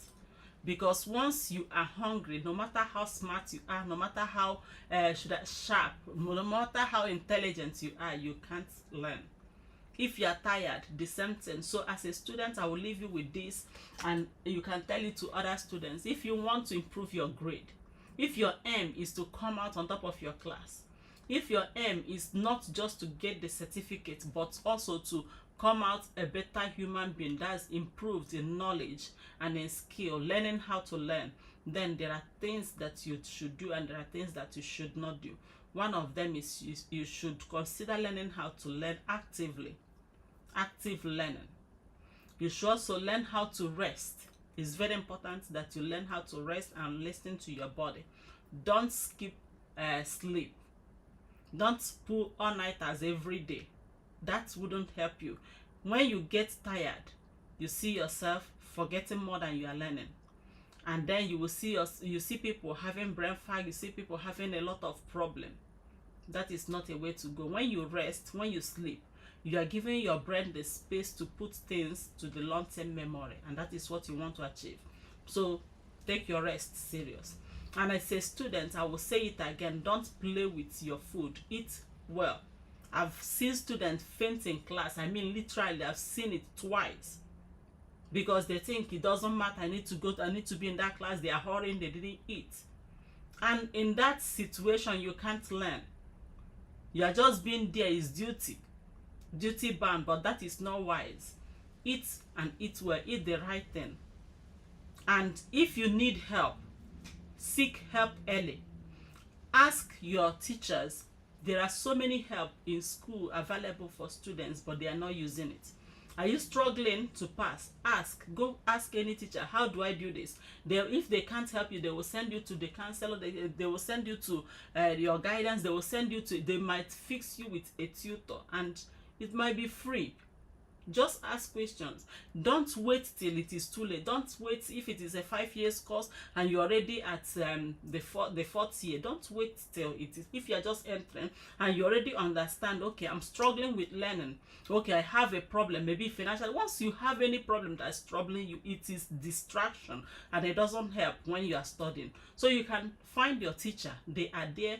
Because once you are hungry, no matter how smart you are, no matter how sharp, no matter how intelligent you are, you can't learn. If you are tired, the same thing. So as a student, I will leave you with this, and you can tell it to other students. If you want to improve your grade, if your aim is to come out on top of your class, if your aim is not just to get the certificate but also to come out a better human being that's improved in knowledge and in skill, learning how to learn, then there are things that you should do and there are things that you should not do. One of them is you should consider learning how to learn actively. Active learning. You should also learn how to rest. It's very important that you learn how to rest and listen to your body. Don't skip sleep. Don't pull all-nighters every day. That wouldn't help you. When you get tired, you see yourself forgetting more than you are learning. And then you will see people having brain fog, you see people having a lot of problem. That is not a way to go. When you rest, when you sleep, you are giving your brain the space to put things to the long-term memory, and that is what you want to achieve. So take your rest serious. And as a student, I will say it again, don't play with your food. Eat well. I've seen students faint in class. I mean, literally, I've seen it twice. Because they think it doesn't matter, I need to be in that class. They are hurrying, they didn't eat. And in that situation, you can't learn. You are just being there, is duty bound, but that is not wise. Eat and eat well, eat the right thing. And if you need help, seek help early. Ask your teachers. There are so many help in school available for students, but they are not using it. Are you struggling to pass? Go ask any teacher, how do I do this? If they can't help you, they will send you to the counselor, they will send you to your guidance, they might fix you with a tutor, and it might be free. Just ask questions. Don't wait till it is too late. Don't wait if it is a 5 years course and you're already at the fourth year. Don't wait till it is. If you're just entering and you already understand, okay, I'm struggling with learning. Okay, I have a problem, maybe financial. Once you have any problem that's troubling you, it is distraction and it doesn't help when you are studying. So you can find your teacher. They are there.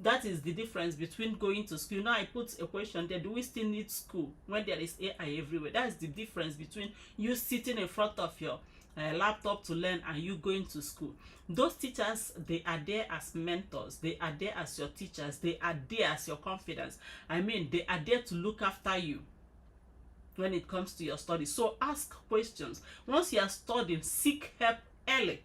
That is the difference between going to school. Now I put a question there, do we still need school when there is AI everywhere? That is the difference between you sitting in front of your laptop to learn and you going to school. Those teachers, they are there as mentors, they are there as your teachers, they are there as your confidence. I mean, they are there to look after you when it comes to your studies. So ask questions. Once you are studying, seek help early.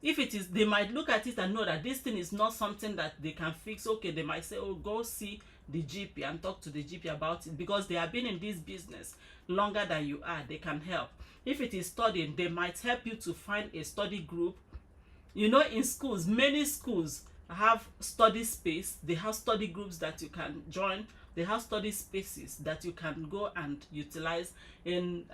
If it is, they might look at it and know that this thing is not something that they can fix. Okay, they might say, oh, go see the GP and talk to the GP about it, because they have been in this business longer than you are. They can help. If it is studying, they might help you to find a study group. You know, in schools, many schools have study space. They have study groups that you can join. They have study spaces that you can go and utilize. In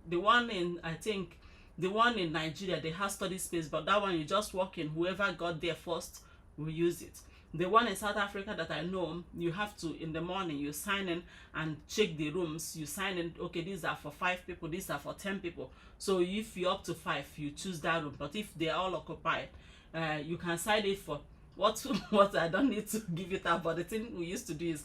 the one in, I think, the one in Nigeria, they have study space, but that one you just walk in, whoever got there first will use it. The one in South Africa that I know, you have to, in the morning, you sign in and check the rooms. You sign in, okay, these are for 5 people, these are for 10 people. So if you're up to 5, you choose that room. But if they're all occupied, you can sign it for what I don't need to give it up. But the thing we used to do is,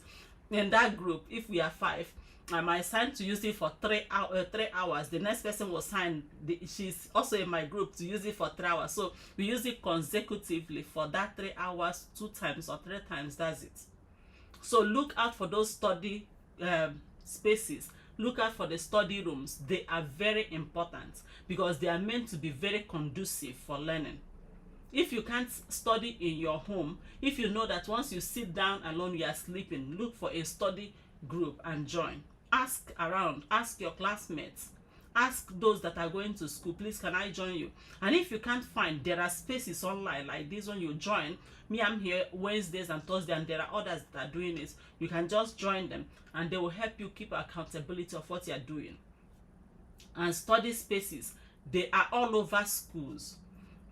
in that group, if we are 5, I might sign to use it for 3 hours. The next person will sign. She's also in my group to use it for 3 hours. So we use it consecutively for that 3 hours, 2 times or 3 times. That's it. So look out for those study spaces. Look out for the study rooms. They are very important because they are meant to be very conducive for learning. If you can't study in your home, if you know that once you sit down alone you are sleeping, look for a study group and join. Ask around, ask your classmates, ask those that are going to school, please can I join you? And if you can't find, there are spaces online like this one, you join. Me, I'm here Wednesdays and Thursdays, and there are others that are doing it. You can just join them and they will help you keep accountability of what you are doing. And study spaces, they are all over schools.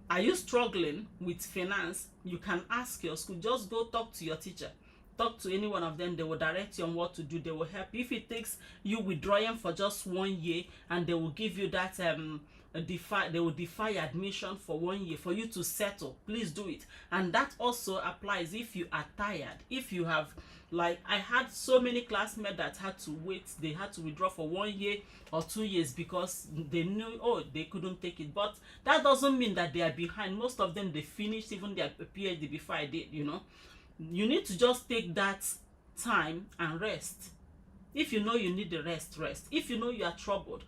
Are you struggling with finance? You can ask your school. Just go talk to your teacher. talk to any one of them. They will direct you on what to do. They will help you. If it takes you withdrawing for just 1 year, and they will give you that they will defy admission for 1 year for you to settle, please do it. And that also applies if you are tired. If you have, like, I had so many classmates that had to wait, they had to withdraw for 1 year or 2 years because they knew, oh, they couldn't take it. But that doesn't mean that they are behind. Most of them, they finished even their PhD before I did. You need to just take that time and rest. If you know you need the rest. If you know you are troubled,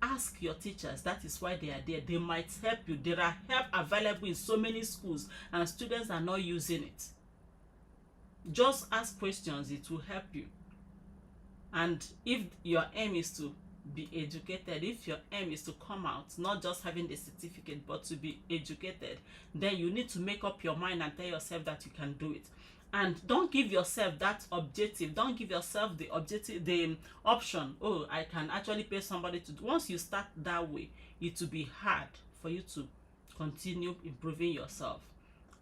ask your teachers. That is why they are there. They might help you. There are help available in so many schools, and students are not using it. Just ask questions. It will help you. And if your aim is to be educated, if your aim is to come out not just having the certificate but to be educated, then you need to make up your mind and tell yourself that you can do it. And don't give yourself that objective. Don't give yourself the option, oh, I can actually pay somebody to do. Once you start that way, it will be hard for you to continue improving yourself.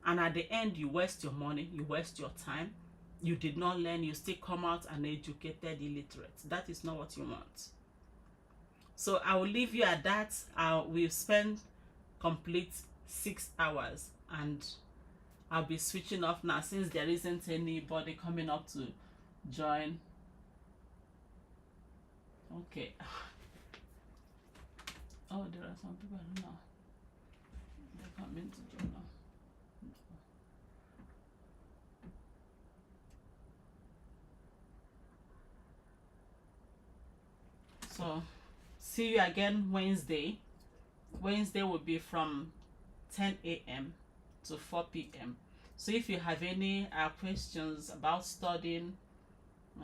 And at the end, you waste your money, you waste your time, you did not learn, you still come out uneducated, illiterate. That is not what you want. So I will leave you at that. We've spent complete 6 hours, and I'll be switching off now since there isn't anybody coming up to join. Okay. Oh, there are some people I don't know. They're coming to join now. So see you again Wednesday. Wednesday will be from 10 a.m. to 4 p.m. So if you have any questions about studying,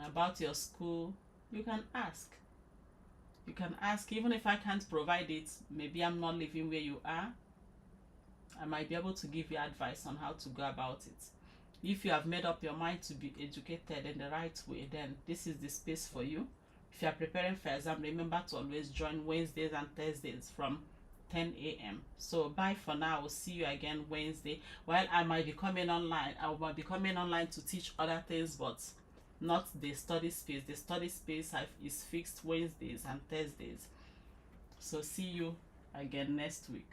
about your school, you can ask. You can ask. Even if I can't provide it, maybe I'm not living where you are, I might be able to give you advice on how to go about it. If you have made up your mind to be educated in the right way, then this is the space for you. If you are preparing for exam, remember to always join Wednesdays and Thursdays from 10 a.m. So bye for now. We'll see you again Wednesday. Well, I might be coming online. I might be coming online to teach other things, but not the study space. The study space is fixed Wednesdays and Thursdays. So see you again next week.